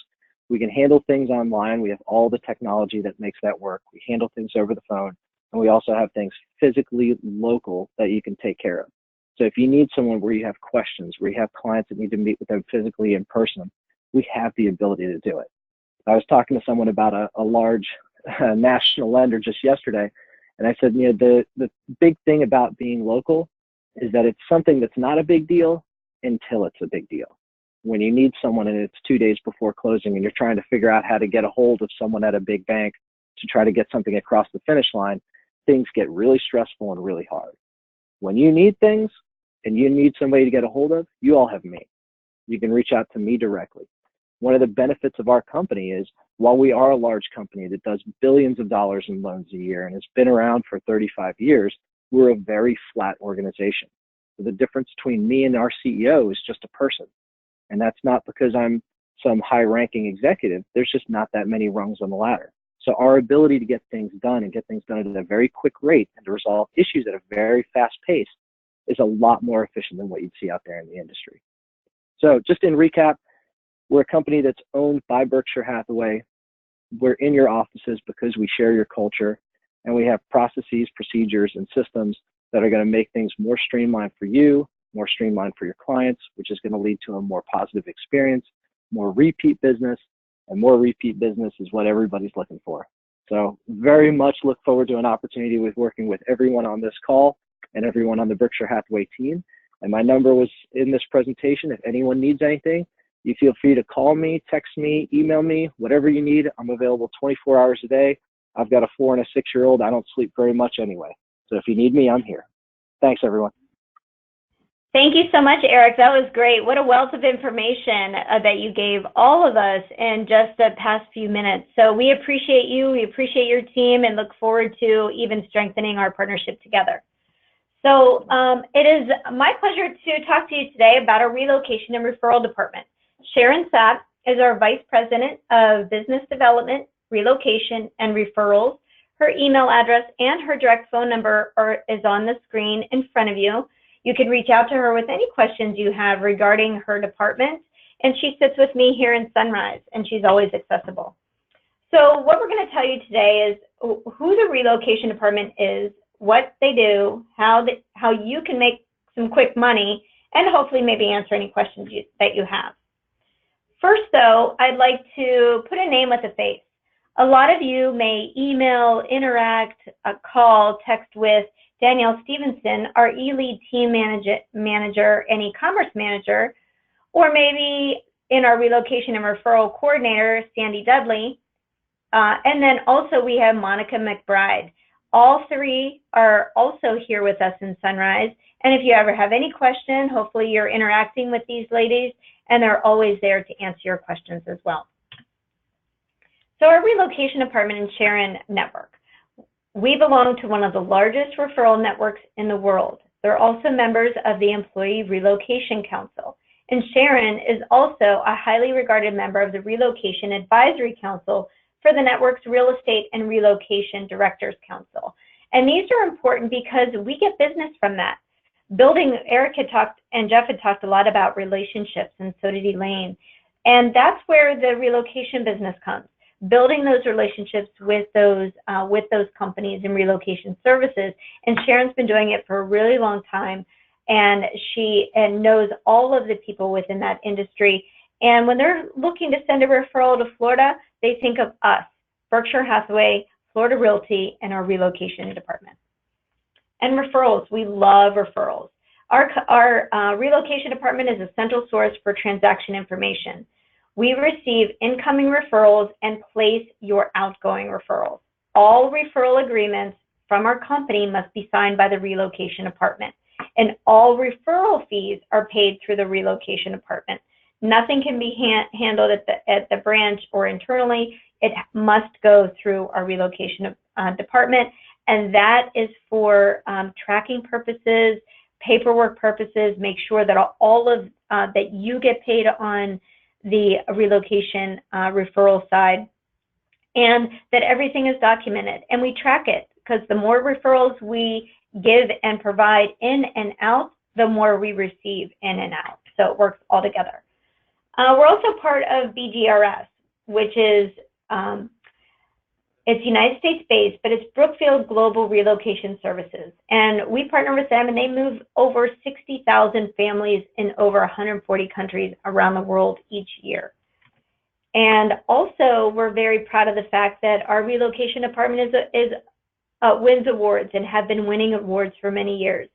We can handle things online. We have all the technology that makes that work. We handle things over the phone. And we also have things physically local that you can take care of. So if you need someone where you have questions, where you have clients that need to meet with them physically in person, we have the ability to do it. I was talking to someone about a large national lender just yesterday, and I said, the big thing about being local is that it's something that's not a big deal until it's a big deal. When you need someone and it's 2 days before closing and you're trying to figure out how to get a hold of someone at a big bank to try to get something across the finish line, things get really stressful and really hard. When you need things and you need somebody to get a hold of, you all have me. You can reach out to me directly. One of the benefits of our company is while we are a large company that does billions of dollars in loans a year and has been around for 35 years, we're a very flat organization. So the difference between me and our CEO is just a person. And that's not because I'm some high-ranking executive. There's just not that many rungs on the ladder. So our ability to get things done and get things done at a very quick rate and to resolve issues at a very fast pace is a lot more efficient than what you'd see out there in the industry. So just in recap, we're a company that's owned by Berkshire Hathaway. We're in your offices because we share your culture, and we have processes, procedures, and systems that are going to make things more streamlined for you, more streamlined for your clients, which is going to lead to a more positive experience, more repeat business, and more repeat business is what everybody's looking for. So very much look forward to an opportunity with working with everyone on this call and everyone on the Berkshire Hathaway team. And my number was in this presentation. If anyone needs anything, you feel free to call me, text me, email me, whatever you need. I'm available 24 hours a day. I've got a 4- and a 6-year-old. I don't sleep very much anyway. So if you need me, I'm here. Thanks, everyone. Thank you so much, Eric. That was great. What a wealth of information that you gave all of us in just the past few minutes. So we appreciate you, we appreciate your team, and look forward to even strengthening our partnership together. So it is my pleasure to talk to you today about our relocation and referral department. Sharon Sapp is our Vice President of Business Development, Relocation, and Referrals. Her email address and her direct phone number is on the screen in front of you. You can reach out to her with any questions you have regarding her department, and she sits with me here in Sunrise, and she's always accessible. So what we're going to tell you today is who the relocation department is, what they do, how you can make some quick money, and hopefully maybe answer any questions that you have. First, though, I'd like to put a name with a face. A lot of you may email, interact, call, text with Danielle Stevenson, our e-lead team manager and e-commerce manager, or maybe in our relocation and referral coordinator, Sandy Dudley. And then also we have Monica McBride. All three are also here with us in Sunrise. And if you ever have any question, hopefully you're interacting with these ladies, and they're always there to answer your questions as well. So our relocation department in Sharon Network. We belong to one of the largest referral networks in the world. They're also members of the Employee Relocation Council. And Sharon is also a highly regarded member of the Relocation Advisory Council for the network's Real Estate and Relocation Directors Council. And these are important because we get business from that. Eric had talked and Jeff had talked a lot about relationships, and so did Elaine. And that's where the relocation business comes. Building those relationships with those companies in relocation services. And Sharon's been doing it for a really long time, and she knows all of the people within that industry. And when they're looking to send a referral to Florida, they think of us, Berkshire Hathaway, Florida Realty, and our relocation department. And referrals, we love referrals. Our relocation department is a central source for transaction information. We receive incoming referrals and place your outgoing referrals. All referral agreements from our company must be signed by the relocation department, and all referral fees are paid through the relocation department. Nothing can be handled at the branch or internally. It must go through our relocation department, and that is for tracking purposes, paperwork purposes. Make sure that all of that you get paid on the relocation referral side, and that everything is documented, and we track it, because the more referrals we give and provide in and out, the more we receive in and out. So it works all together. We're also part of BGRS, which is it's United States based, but it's Brookfield Global Relocation Services. And we partner with them, and they move over 60,000 families in over 140 countries around the world each year. And also, we're very proud of the fact that our relocation department wins awards and have been winning awards for many years.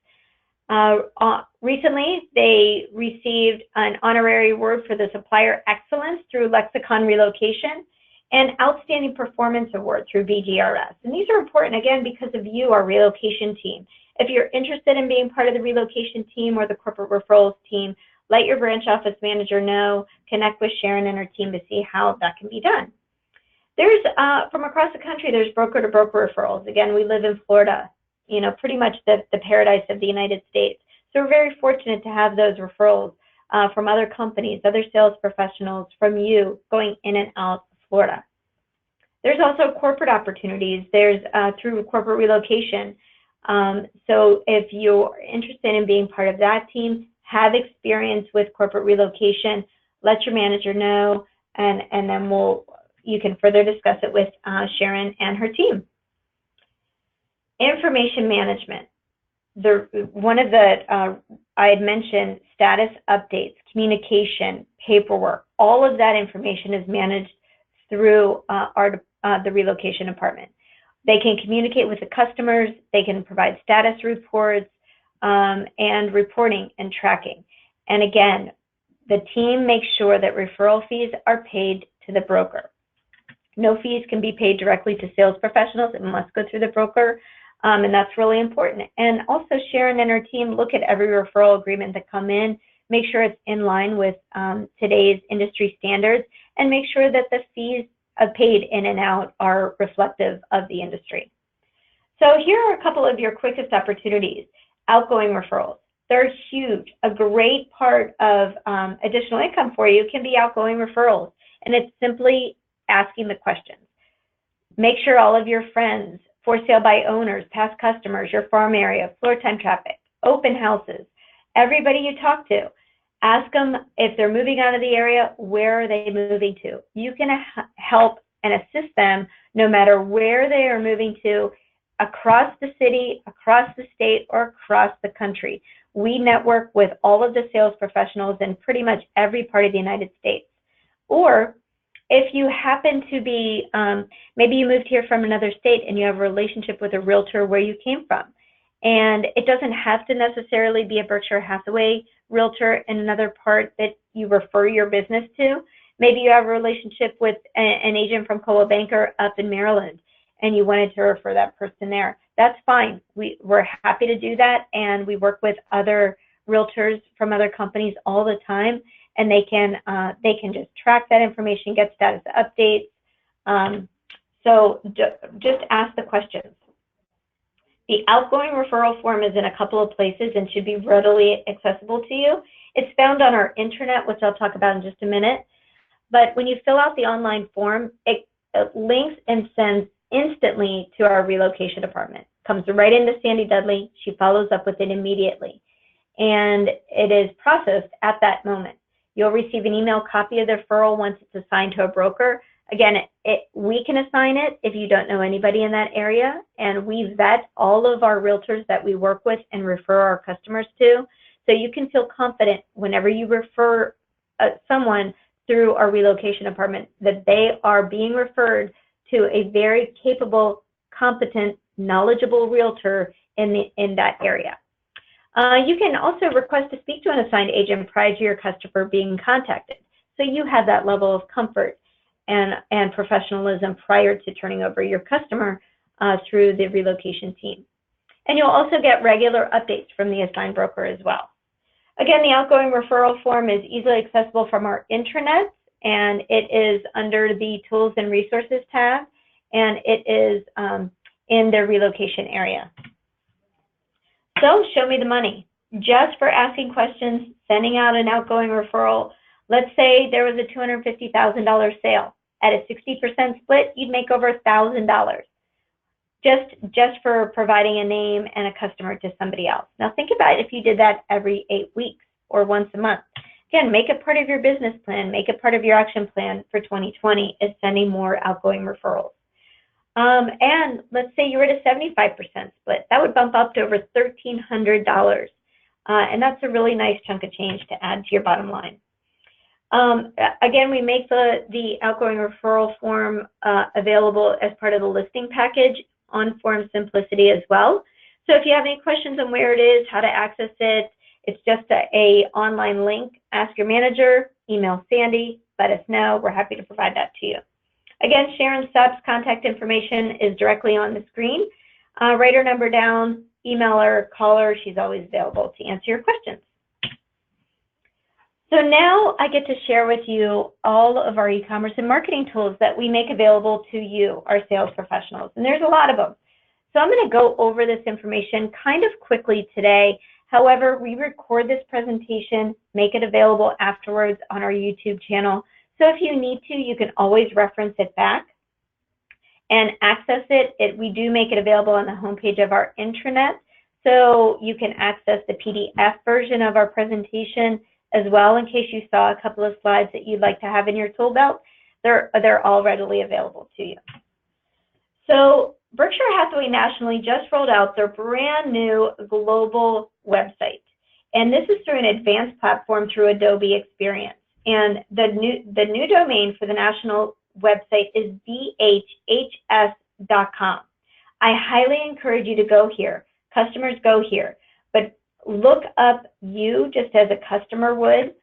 Recently, they received an honorary award for the Supplier Excellence through Lexicon Relocation, and Outstanding Performance Award through BGRS. And these are important, again, because of you, our relocation team. If you're interested in being part of the relocation team or the corporate referrals team, let your branch office manager know, connect with Sharon and her team to see how that can be done. There's, from across the country, there's broker-to-broker referrals. Again, we live in Florida, you know, pretty much the paradise of the United States. So we're very fortunate to have those referrals from other companies, other sales professionals, from you going in and out Florida. There's also corporate opportunities. There's through corporate relocation. So if you're interested in being part of that team, have experience with corporate relocation, let your manager know, and then you can further discuss it with Sharon and her team. Information management. I had mentioned status updates, communication, paperwork. All of that information is managed through our the relocation department. They can communicate with the customers, they can provide status reports, and reporting and tracking. And again, the team makes sure that referral fees are paid to the broker. No fees can be paid directly to sales professionals. It must go through the broker, and that's really important. And also Sharon and her team look at every referral agreement that come in, make sure it's in line with today's industry standards, and make sure that the fees paid in and out are reflective of the industry. So here are a couple of your quickest opportunities. Outgoing referrals. They're huge. A great part of additional income for you can be outgoing referrals, and it's simply asking the questions. Make sure all of your friends, for sale by owners, past customers, your farm area, floor time traffic, open houses, everybody you talk to, ask them if they're moving out of the area, where are they moving to? You can help and assist them no matter where they are moving to, across the city, across the state, or across the country. We network with all of the sales professionals in pretty much every part of the United States. Or if you happen to be, maybe you moved here from another state and you have a relationship with a realtor where you came from. And it doesn't have to necessarily be a Berkshire Hathaway realtor in another part that you refer your business to. Maybe you have a relationship with an agent from Coldwell Banker up in Maryland, and you wanted to refer that person there. That's fine. We're happy to do that, and we work with other realtors from other companies all the time, and they can just track that information, get status updates. So just ask the questions. The outgoing referral form is in a couple of places and should be readily accessible to you. It's found on our intranet, which I'll talk about in just a minute. But when you fill out the online form, it links and sends instantly to our relocation department. Comes right into Sandy Dudley. She follows up with it immediately. And it is processed at that moment. You'll receive an email copy of the referral once it's assigned to a broker. Again, we can assign it if you don't know anybody in that area, and we vet all of our realtors that we work with and refer our customers to. So you can feel confident whenever you refer someone through our relocation department that they are being referred to a very capable, competent, knowledgeable realtor in that area. You can also request to speak to an assigned agent prior to your customer being contacted. So you have that level of comfort and professionalism prior to turning over your customer through the relocation team. And you'll also get regular updates from the assigned broker as well. Again, the outgoing referral form is easily accessible from our intranet, and it is under the Tools and Resources tab, and it is in the relocation area. So show me the money. Just for asking questions, sending out an outgoing referral, let's say there was a $250,000 sale. At a 60% split, you'd make over $1,000 just for providing a name and a customer to somebody else. Now think about it if you did that every 8 weeks or once a month. Again, make it part of your business plan, make it part of your action plan for 2020 is sending more outgoing referrals. And let's say you were at a 75% split. That would bump up to over $1,300. And that's a really nice chunk of change to add to your bottom line. Again, we make the outgoing referral form available as part of the listing package on Form Simplicity as well. So if you have any questions on where it is, how to access it, it's just a online link. Ask your manager, email Sandy, let us know. We're happy to provide that to you. Again, Sharon Stubbs' contact information is directly on the screen. Write her number down, email her, call her. She's always available to answer your questions. So now I get to share with you all of our e-commerce and marketing tools that we make available to you, our sales professionals, and there's a lot of them. So I'm going to go over this information kind of quickly today. However, we record this presentation, make it available afterwards on our YouTube channel. So if you need to, you can always reference it back and access it. We do make it available on the homepage of our intranet, so you can access the PDF version of our presentation as well in case you saw a couple of slides that you'd like to have in your tool belt. They're all readily available to you. So Berkshire Hathaway nationally just rolled out their brand new global website. And this is through an advanced platform through Adobe Experience. And the new domain for the national website is bhhs.com. I highly encourage you to go here. Customers go here, but look up you just as a customer would,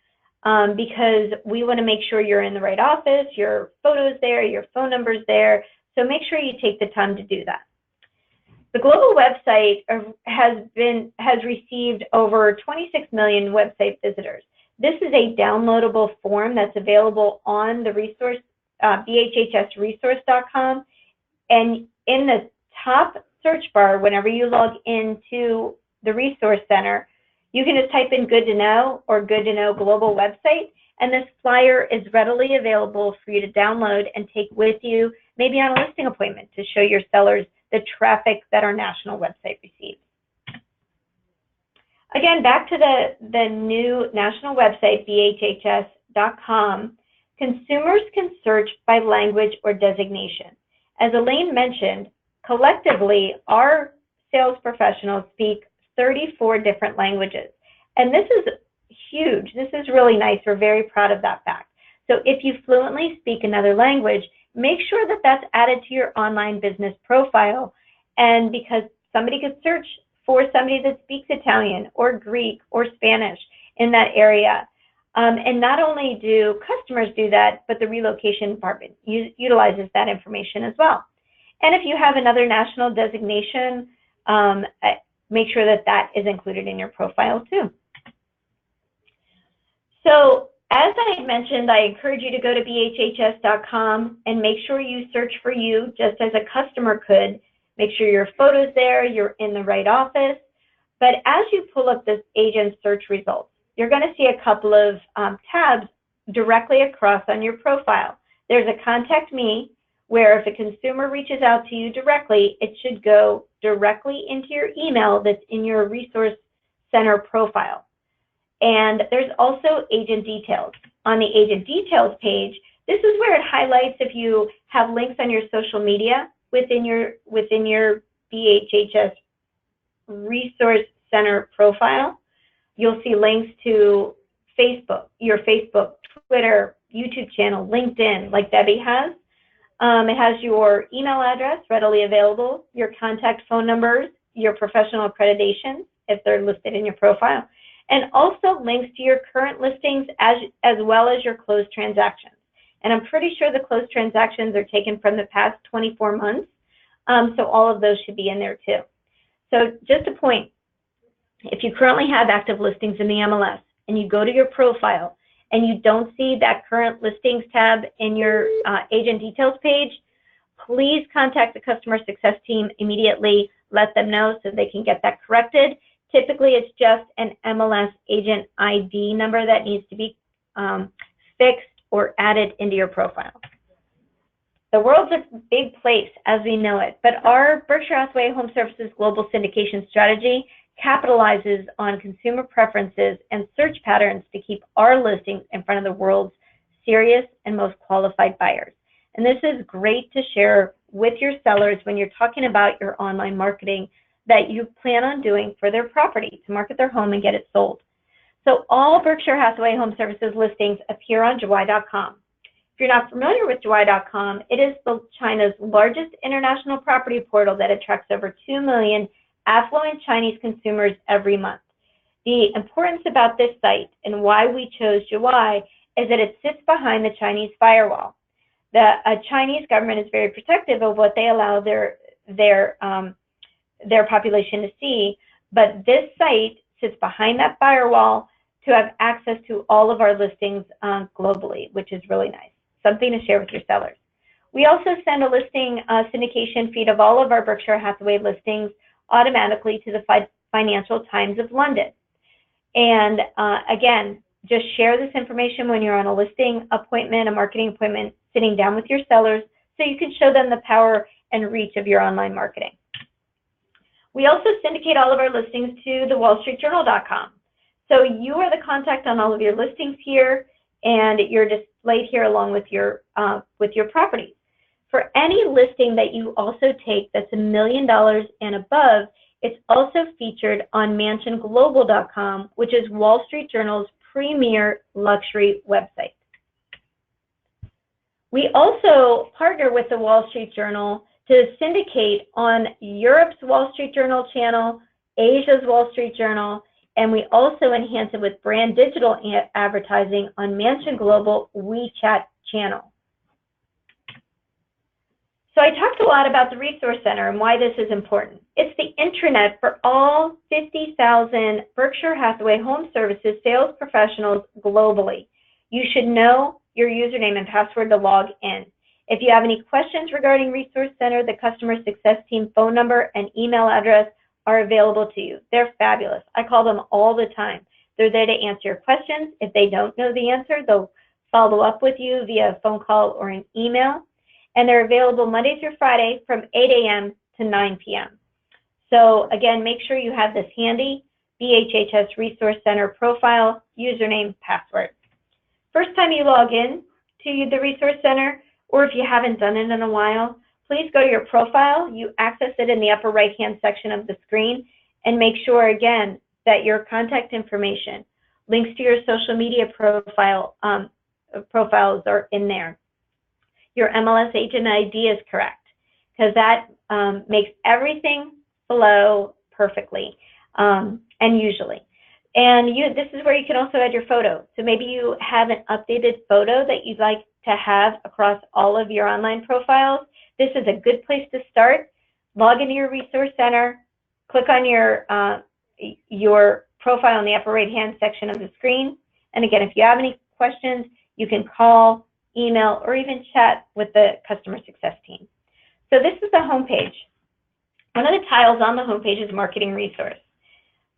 because we want to make sure you're in the right office, your photo's there, your phone number's there, so make sure you take the time to do that. The global website has received over 26 million website visitors. This is a downloadable form that's available on the resource, bhhsresource.com, and in the top search bar, whenever you log into the Resource Center, you can just type in Good to Know or Good to Know Global Website, and this flyer is readily available for you to download and take with you, maybe on a listing appointment, to show your sellers the traffic that our national website receives. Again, back to the new national website, bhhs.com, consumers can search by language or designation. As Elaine mentioned, collectively, our sales professionals speak 34 different languages. And this is huge. This is really nice. We're very proud of that fact. So if you fluently speak another language, make sure that that's added to your online business profile. And because somebody could search for somebody that speaks Italian or Greek or Spanish in that area. And not only do customers do that, but the relocation department utilizes that information as well. And if you have another national designation, make sure that that is included in your profile too. So as I mentioned, I encourage you to go to bhhs.com and make sure you search for you just as a customer could. Make sure your photo's there, you're in the right office. But as you pull up this agent search results, you're going to see a couple of tabs directly across on your profile. There's a Contact Me, where if a consumer reaches out to you directly, it should go directly into your email that's in your Resource Center profile. And there's also Agent Details. On the Agent Details page, this is where it highlights if you have links on your social media within your BHHS Resource Center profile. You'll see links to Facebook, your Facebook, Twitter, YouTube channel, LinkedIn, like Debbie has. It has your email address readily available, your contact phone numbers, your professional accreditations, if they're listed in your profile, and also links to your current listings as well as your closed transactions. And I'm pretty sure the closed transactions are taken from the past 24 months, so all of those should be in there too. So just a point, if you currently have active listings in the MLS and you go to your profile and you don't see that current listings tab in your agent details page, please contact the customer success team immediately. Let them know so they can get that corrected. Typically, it's just an MLS agent ID number that needs to be fixed or added into your profile. The world's a big place as we know it, but our Berkshire Hathaway HomeServices global syndication strategy capitalizes on consumer preferences and search patterns to keep our listings in front of the world's serious and most qualified buyers. And this is great to share with your sellers when you're talking about your online marketing that you plan on doing for their property to market their home and get it sold. So all Berkshire Hathaway HomeServices listings appear on Jawai.com. If you're not familiar with Jawai.com, it is China's largest international property portal that attracts over 2 million affluent Chinese consumers every month. The importance about this site and why we chose Jawai is that it sits behind the Chinese firewall. The Chinese government is very protective of what they allow their population to see, but this site sits behind that firewall to have access to all of our listings globally, which is really nice. Something to share with your sellers. We also send a listing syndication feed of all of our Berkshire Hathaway listings automatically to the Financial Times of London. And again, just share this information when you're on a listing appointment, a marketing appointment, sitting down with your sellers so you can show them the power and reach of your online marketing. We also syndicate all of our listings to the wallstreetjournal.com. So you are the contact on all of your listings here, and you're displayed here along with your properties. For any listing that you also take that's $1 million and above, it's also featured on mansionglobal.com, which is Wall Street Journal's premier luxury website. We also partner with the Wall Street Journal to syndicate on Europe's Wall Street Journal channel, Asia's Wall Street Journal, and we also enhance it with brand digital advertising on Mansion Global WeChat channel. So I talked a lot about the Resource Center and why this is important. It's the intranet for all 50,000 Berkshire Hathaway Home Services sales professionals globally. You should know your username and password to log in. If you have any questions regarding Resource Center, the customer success team phone number and email address are available to you. They're fabulous. I call them all the time. They're there to answer your questions. If they don't know the answer, they'll follow up with you via a phone call or an email. And they're available Monday through Friday from 8 a.m. to 9 p.m. So again, make sure you have this handy, BHHS Resource Center profile, username, password. First time you log in to the Resource Center, or if you haven't done it in a while, please go to your profile. You access it in the upper right-hand section of the screen, and make sure, again, that your contact information, links to your social media profiles are in there. Your MLS agent ID is correct, because that makes everything flow perfectly and usually. And this is where you can also add your photo. So maybe you have an updated photo that you'd like to have across all of your online profiles. This is a good place to start. Log into your Resource Center, click on your profile in the upper right-hand section of the screen. And again, if you have any questions, you can call, email, or even chat with the customer success team. So this is the homepage. One of the tiles on the homepage is Marketing Resource.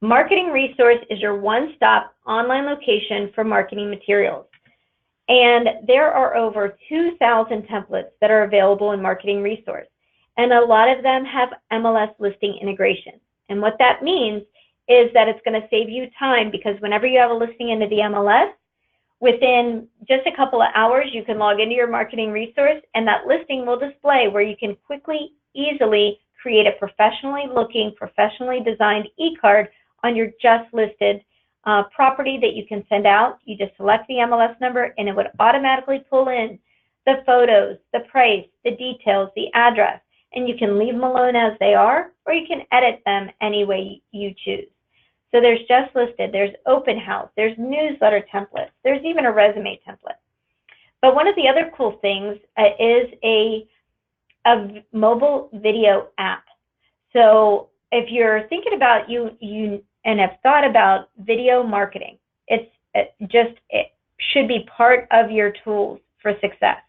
Marketing Resource is your one-stop online location for marketing materials. And there are over 2,000 templates that are available in Marketing Resource. And a lot of them have MLS listing integration. And what that means is that it's going to save you time, because whenever you have a listing into the MLS, within just a couple of hours, you can log into your Marketing Resource, and that listing will display where you can quickly, easily create a professionally looking, professionally designed e-card on your just listed property that you can send out. You just select the MLS number, and it would automatically pull in the photos, the price, the details, the address, and you can leave them alone as they are, or you can edit them any way you choose. So there's just listed, there's open house, there's newsletter templates, there's even a resume template. But one of the other cool things is a mobile video app. So if you're thinking about and have thought about video marketing, it should be part of your tools for success.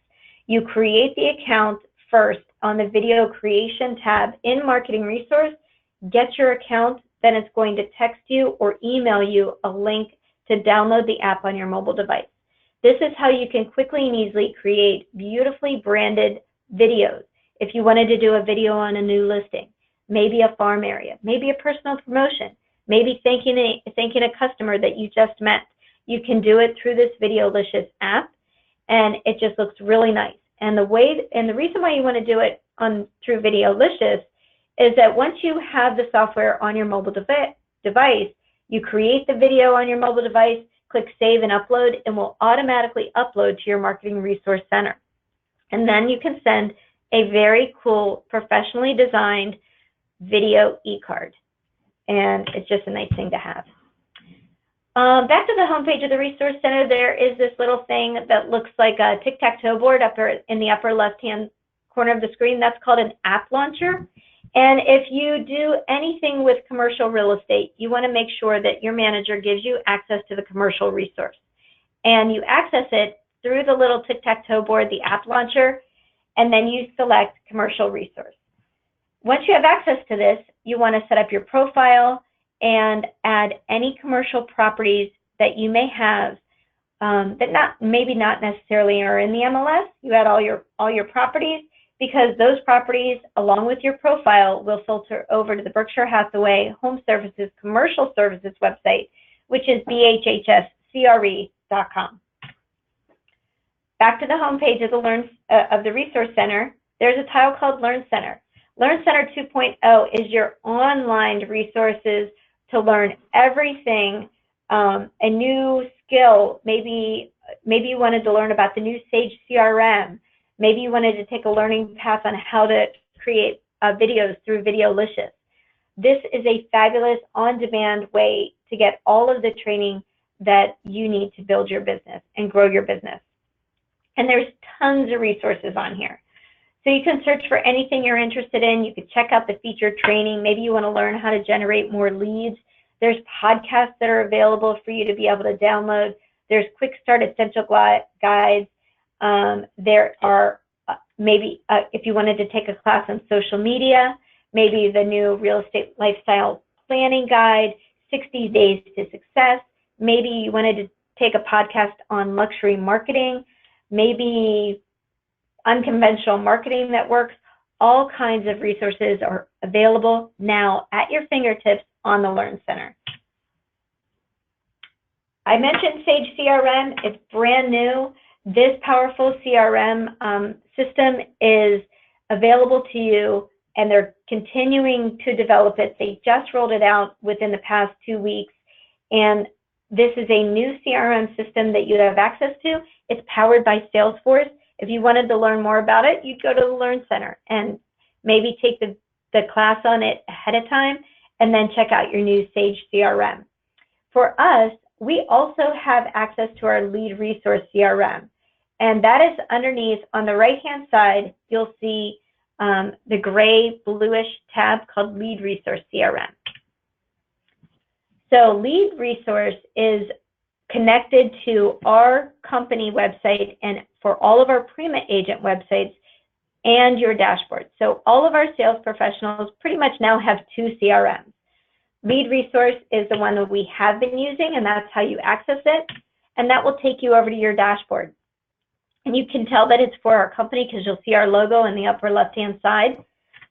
You create the account first on the video creation tab in Marketing Resource, get your account, then it's going to text you or email you a link to download the app on your mobile device. This is how you can quickly and easily create beautifully branded videos. If you wanted to do a video on a new listing, maybe a farm area, maybe a personal promotion, maybe thanking a customer that you just met, you can do it through this Videolicious app, and it just looks really nice. And the reason why you want to do it through Videolicious is that once you have the software on your mobile device, you create the video on your mobile device, click Save and Upload, and will automatically upload to your Marketing Resource Center. And then you can send a very cool, professionally designed video e-card. And it's just a nice thing to have. Back to the homepage of the Resource Center, there is this little thing that looks like a tic-tac-toe board in the upper left-hand corner of the screen. That's called an app launcher. And if you do anything with commercial real estate, you want to make sure that your manager gives you access to the commercial resource. And you access it through the little tic-tac-toe board, the app launcher, and then you select commercial resource. Once you have access to this, you want to set up your profile and add any commercial properties that you may have that maybe not necessarily are in the MLS. You add all your properties, because those properties, along with your profile, will filter over to the Berkshire Hathaway Home Services Commercial Services website, which is bhhscre.com. Back to the home page of the Resource Center, there's a tile called Learn Center. Learn Center 2.0 is your online resources to learn everything, a new skill. Maybe you wanted to learn about the new Sage CRM. Maybe you wanted to take a learning path on how to create videos through Videolicious. This is a fabulous on-demand way to get all of the training that you need to build your business and grow your business. And there's tons of resources on here. So you can search for anything you're interested in. You could check out the featured training. Maybe you want to learn how to generate more leads. There's podcasts that are available for you to be able to download. There's quick start essential guides. There are maybe if you wanted to take a class on social media, maybe the new real estate lifestyle planning guide, 60 days to success. Maybe you wanted to take a podcast on luxury marketing, maybe unconventional marketing that works. All kinds of resources are available now at your fingertips on the Learn Center. I mentioned Sage CRM. It's brand new. This powerful CRM system is available to you, and they're continuing to develop it. They just rolled it out within the past 2 weeks, and this is a new CRM system that you have access to. It's powered by Salesforce. If you wanted to learn more about it, you'd go to the Learn Center and maybe take the class on it ahead of time and then check out your new Sage CRM. For us, we also have access to our lead resource CRM, and that is underneath on the right-hand side. You'll see the gray bluish tab called Lead Resource CRM. So Lead Resource is connected to our company website and for all of our Prima agent websites and your dashboard. So all of our sales professionals pretty much now have 2 CRMs. Lead Resource is the one that we have been using, and that's how you access it, and that will take you over to your dashboard. And you can tell that it's for our company because you'll see our logo in the upper left-hand side,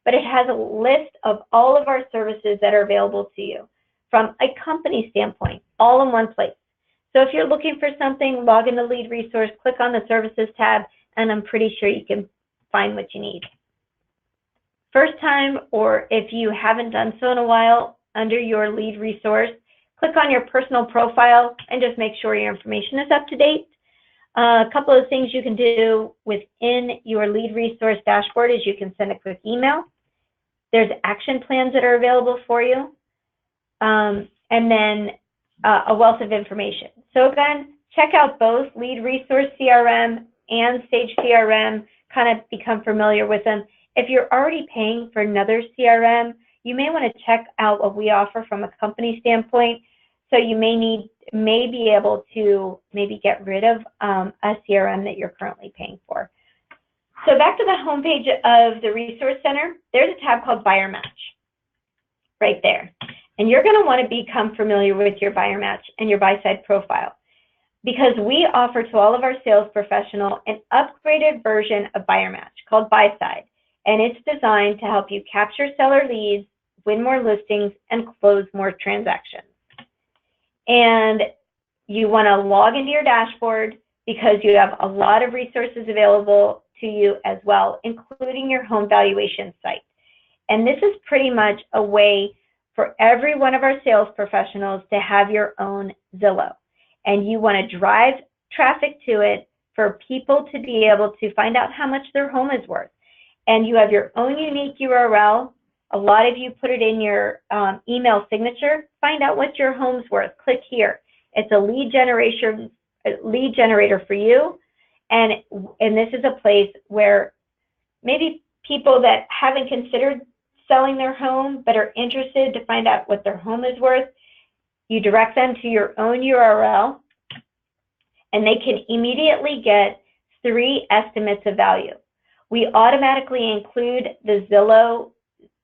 but it has a list of all of our services that are available to you from a company standpoint, all in one place. So if you're looking for something, log into Lead Resource, click on the Services tab, and I'm pretty sure you can find what you need. First time, or if you haven't done so in a while, under your Lead Resource, click on your personal profile and just make sure your information is up to date. A couple of things you can do within your Lead Resource dashboard is you can send a quick email. There's action plans that are available for you, and then a wealth of information. So again, check out both Lead Resource CRM and Sage CRM, kind of become familiar with them. If you're already paying for another CRM, you may want to check out what we offer from a company standpoint. So you may be able to maybe get rid of a CRM that you're currently paying for. So back to the homepage of the Resource Center, there's a tab called Buyer Match right there. And you're going to want to become familiar with your Buyer Match and your buy-side profile, because we offer to all of our sales professionals an upgraded version of Buyer Match called Buy-Side, and it's designed to help you capture seller leads, win more listings, and close more transactions. And you want to log into your dashboard because you have a lot of resources available to you as well, including your home valuation site. And this is pretty much a way for every one of our sales professionals to have your own Zillow. And you want to drive traffic to it for people to be able to find out how much their home is worth. And you have your own unique URL. A lot of you put it in your email signature. Find out what your home's worth. Click here. It's a lead generator for you. And this is a place where maybe people that haven't considered selling their home but are interested to find out what their home is worth, you direct them to your own URL, and they can immediately get 3 estimates of value. We automatically include the Zillow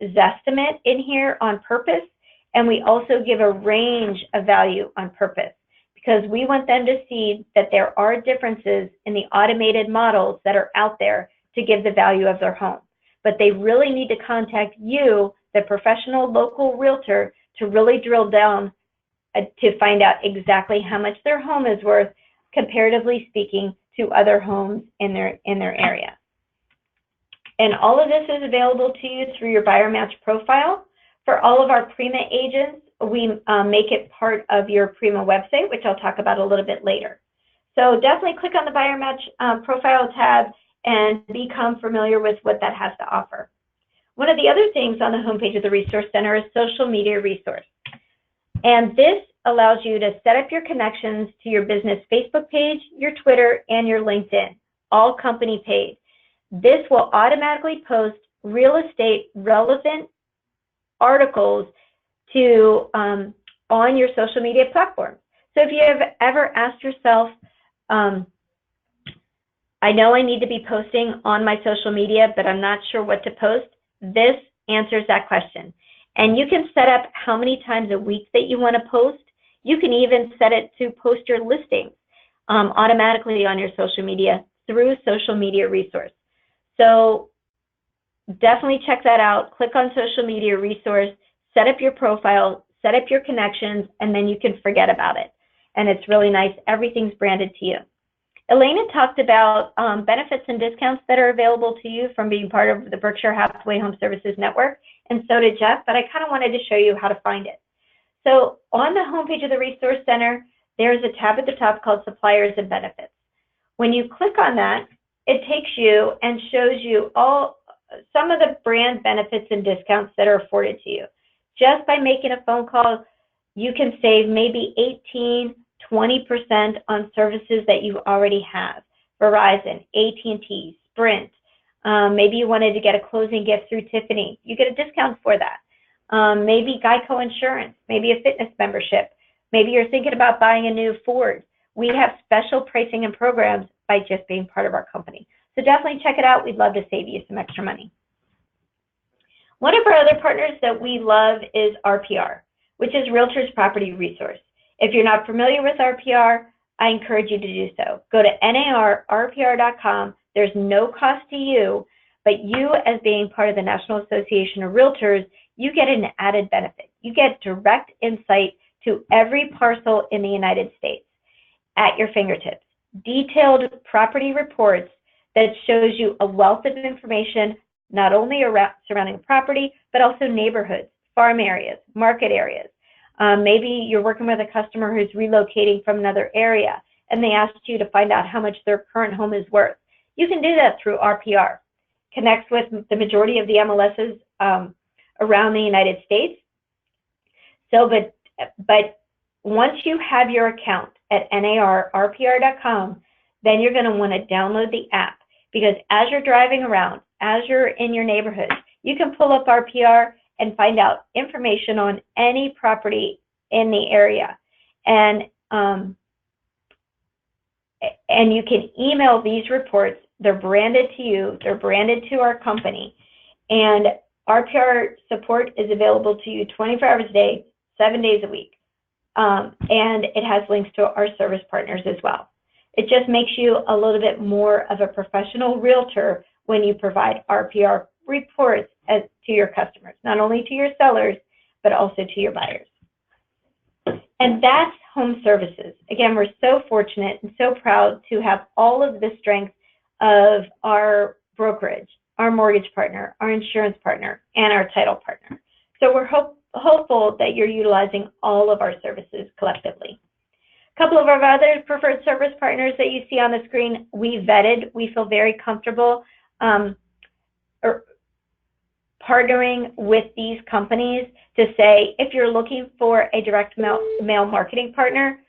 Zestimate in here on purpose, and we also give a range of value on purpose because we want them to see that there are differences in the automated models that are out there to give the value of their home. But they really need to contact you, the professional local realtor, to really drill down to find out exactly how much their home is worth, comparatively speaking, to other homes in their area. And all of this is available to you through your Buyer Match profile. For all of our Prima agents, we make it part of your Prima website, which I'll talk about a little bit later. So definitely click on the Buyer Match profile tab and become familiar with what that has to offer. One of the other things on the homepage of the Resource Center is social media resource. And this allows you to set up your connections to your business Facebook page, your Twitter, and your LinkedIn, all company paid. This will automatically post real estate relevant articles to on your social media platforms. So if you have ever asked yourself, I know I need to be posting on my social media, but I'm not sure what to post, this answers that question. And you can set up how many times a week that you want to post. You can even set it to post your listings automatically on your social media through social media resource. So definitely check that out. Click on social media resource, set up your profile, set up your connections, and then you can forget about it. And it's really nice. Everything's branded to you. Elena talked about benefits and discounts that are available to you from being part of the Berkshire Hathaway Home Services Network, and so did Jeff, but I kind of wanted to show you how to find it. So on the homepage of the Resource Center, there's a tab at the top called Suppliers and Benefits. When you click on that, it takes you and shows you some of the brand benefits and discounts that are afforded to you. Just by making a phone call, you can save maybe 18–20% on services that you already have. Verizon, AT&T, Sprint. Maybe you wanted to get a closing gift through Tiffany. You get a discount for that. Maybe Geico Insurance, maybe a fitness membership. Maybe you're thinking about buying a new Ford. We have special pricing and programs by just being part of our company. So definitely check it out. We'd love to save you some extra money. One of our other partners that we love is RPR, which is Realtors Property Resource. If you're not familiar with RPR, I encourage you to do so. Go to narrpr.com. There's no cost to you, but you, as being part of the National Association of Realtors, you get an added benefit. You get direct insight to every parcel in the United States at your fingertips. Detailed property reports that shows you a wealth of information, not only around surrounding property, but also neighborhoods, farm areas, market areas. Maybe you're working with a customer who's relocating from another area and they asked you to find out how much their current home is worth. You can do that through RPR. Connects with the majority of the MLSs around the United States. So, but once you have your account at narrpr.com, then you're going to want to download the app, because as you're driving around, as you're in your neighborhood, you can pull up RPR and find out information on any property in the area. And you can email these reports. They're branded to you. They're branded to our company. And RPR support is available to you 24 hours a day, 7 days a week. And it has links to our service partners as well. It just makes you a little bit more of a professional realtor when you provide RPR reports to your customers, not only to your sellers, but also to your buyers. And that's home services. Again, we're so fortunate and so proud to have all of the strength of our brokerage, our mortgage partner, our insurance partner, and our title partner. So we're hopeful that you're utilizing all of our services collectively. A couple of our other preferred service partners that you see on the screen, we vetted. We feel very comfortable partnering with these companies to say, if you're looking for a direct mail marketing partner,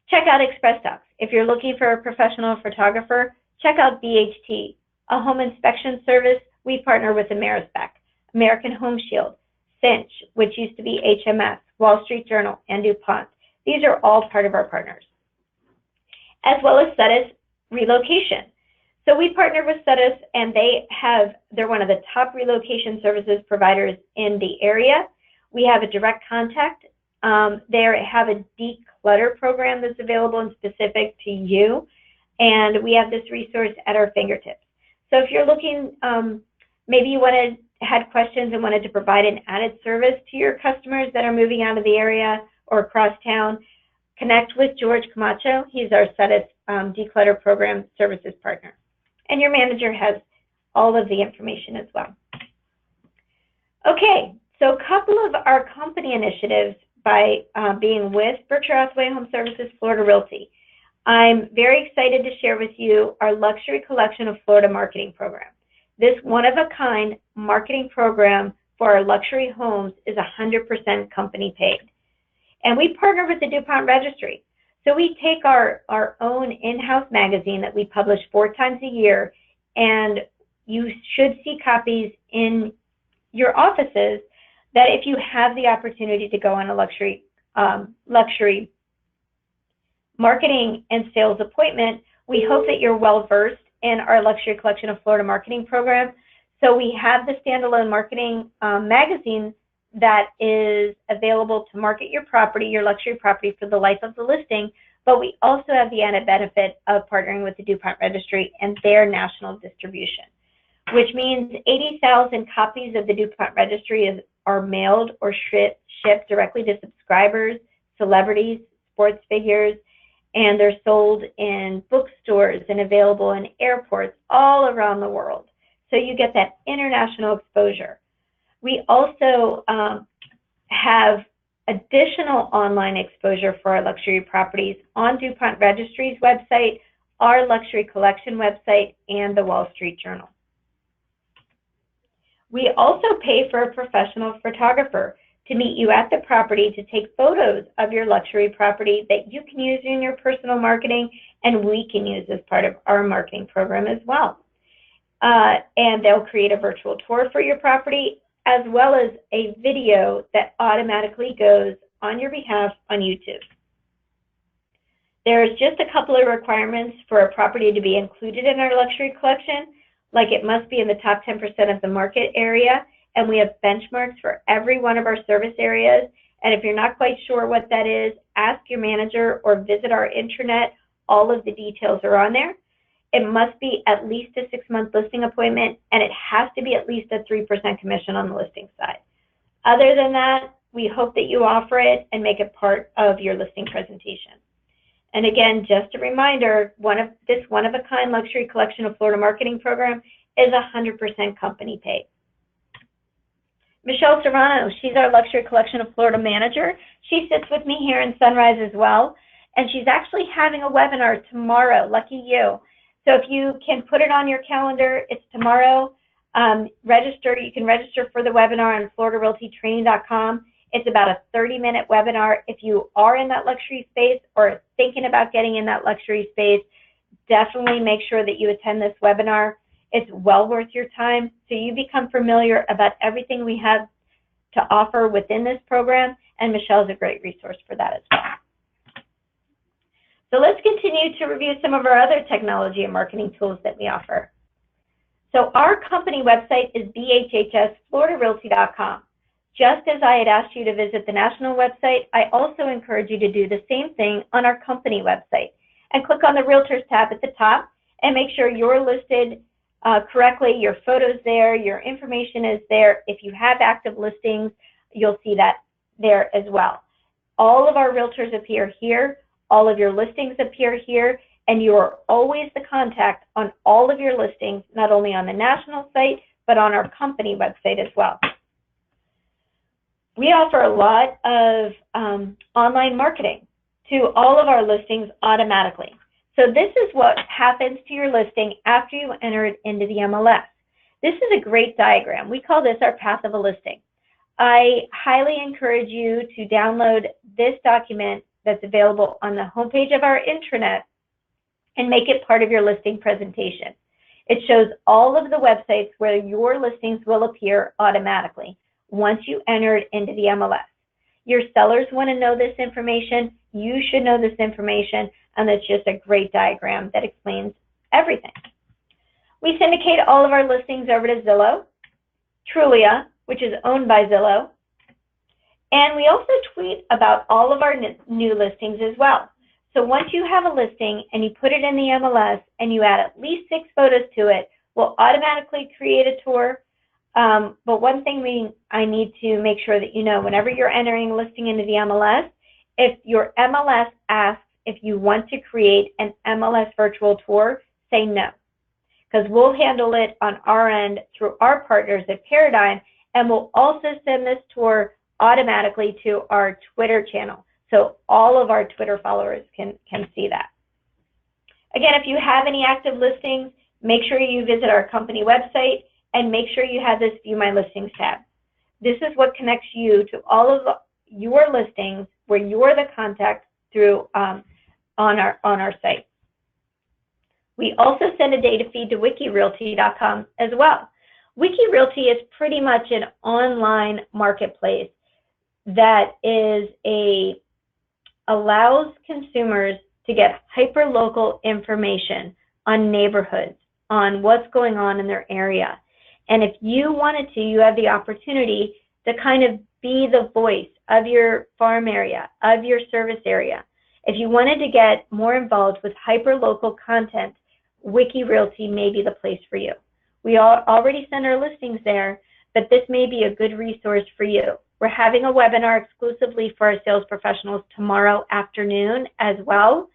check out Express Docs. If you're looking for a professional photographer, check out BHT. A home inspection service, we partner with Amerispec, American Home Shield, Cinch, which used to be HMS, Wall Street Journal, and DuPont. These are all part of our partners. As well as Setis Relocation. So we partner with Setis, and they're one of the top relocation services providers in the area. We have a direct contact. They have a declutter program that's available and specific to you, and we have this resource at our fingertips. So if you're looking, maybe you had questions and wanted to provide an added service to your customers that are moving out of the area or across town, connect with George Camacho. He's our Setis declutter program services partner. And your manager has all of the information as well. Okay, so a couple of our company initiatives by being with Berkshire Hathaway Home Services, Florida Realty. I'm very excited to share with you our Luxury Collection of Florida marketing program. This one-of-a-kind marketing program for our luxury homes is 100% company paid. And we partner with the DuPont Registry. So we take our own in-house magazine that we publish 4 times a year, and you should see copies in your offices that if you have the opportunity to go on a luxury marketing and sales appointment, we hope that you're well-versed in our Luxury Collection of Florida marketing program. So we have the standalone marketing magazine that is available to market your property, your luxury property, for the life of the listing, but we also have the added benefit of partnering with the DuPont Registry and their national distribution, which means 80,000 copies of the DuPont Registry are mailed or shipped directly to subscribers, celebrities, sports figures, and they're sold in bookstores and available in airports all around the world. So you get that international exposure. We also have additional online exposure for our luxury properties on DuPont Registry's website, our Luxury Collection website, and the Wall Street Journal. We also pay for a professional photographer to meet you at the property to take photos of your luxury property that you can use in your personal marketing, and we can use as part of our marketing program as well. And they'll create a virtual tour for your property, as well as a video that automatically goes on your behalf on YouTube. There's just a couple of requirements for a property to be included in our luxury collection, like it must be in the top 10% of the market area, and we have benchmarks for every one of our service areas. And if you're not quite sure what that is, ask your manager or visit our intranet. All of the details are on there. It must be at least a 6-month listing appointment, and it has to be at least a 3% commission on the listing side. Other than that, we hope that you offer it and make it part of your listing presentation. And again, just a reminder, this one-of-a-kind Luxury Collection of Florida marketing program is 100% company paid. Michelle Serrano, she's our Luxury Collection of Florida manager. She sits with me here in Sunrise as well, and she's actually having a webinar tomorrow. Lucky you. So if you can put it on your calendar, it's tomorrow. You can register for the webinar on FloridaRealtyTraining.com. It's about a 30-minute webinar. If you are in that luxury space or thinking about getting in that luxury space, definitely make sure that you attend this webinar. It's well worth your time, so you become familiar about everything we have to offer within this program, and Michelle's a great resource for that as well. So let's continue to review some of our other technology and marketing tools that we offer. So our company website is bhhsfloridarealty.com. Just as I had asked you to visit the national website, I also encourage you to do the same thing on our company website and click on the Realtors tab at the top and make sure you're listed correctly, your photo's there, your information is there. If you have active listings, you'll see that there as well. All of our realtors appear here, all of your listings appear here, and you are always the contact on all of your listings, not only on the national site, but on our company website as well. We offer a lot of online marketing to all of our listings automatically. So this is what happens to your listing after you enter it into the MLS. This is a great diagram. We call this our path of a listing. I highly encourage you to download this document that's available on the homepage of our intranet and make it part of your listing presentation. It shows all of the websites where your listings will appear automatically once you enter it into the MLS. Your sellers want to know this information. You should know this information, and it's just a great diagram that explains everything. We syndicate all of our listings over to Zillow, Trulia, which is owned by Zillow, and we also tweet about all of our new listings as well. So once you have a listing and you put it in the MLS and you add at least 6 photos to it, we'll automatically create a tour. But one thing I need to make sure that you know, whenever you're entering a listing into the MLS, if your MLS asks if you want to create an MLS virtual tour, say no, because we'll handle it on our end through our partners at Paradigm, and we'll also send this tour automatically to our Twitter channel, so all of our Twitter followers can see that. Again, if you have any active listings, make sure you visit our company website and make sure you have this View My Listings tab. This is what connects you to all of your listings where you're the contact through on our site. We also send a data feed to wikirealty.com as well. WikiRealty is pretty much an online marketplace that allows consumers to get hyper-local information on neighborhoods, on what's going on in their area. And if you wanted to, you have the opportunity to kind of be the voice of your farm area, of your service area. If you wanted to get more involved with hyper-local content, WikiRealty may be the place for you. We already send our listings there, but this may be a good resource for you. We're having a webinar exclusively for our sales professionals tomorrow afternoon as well,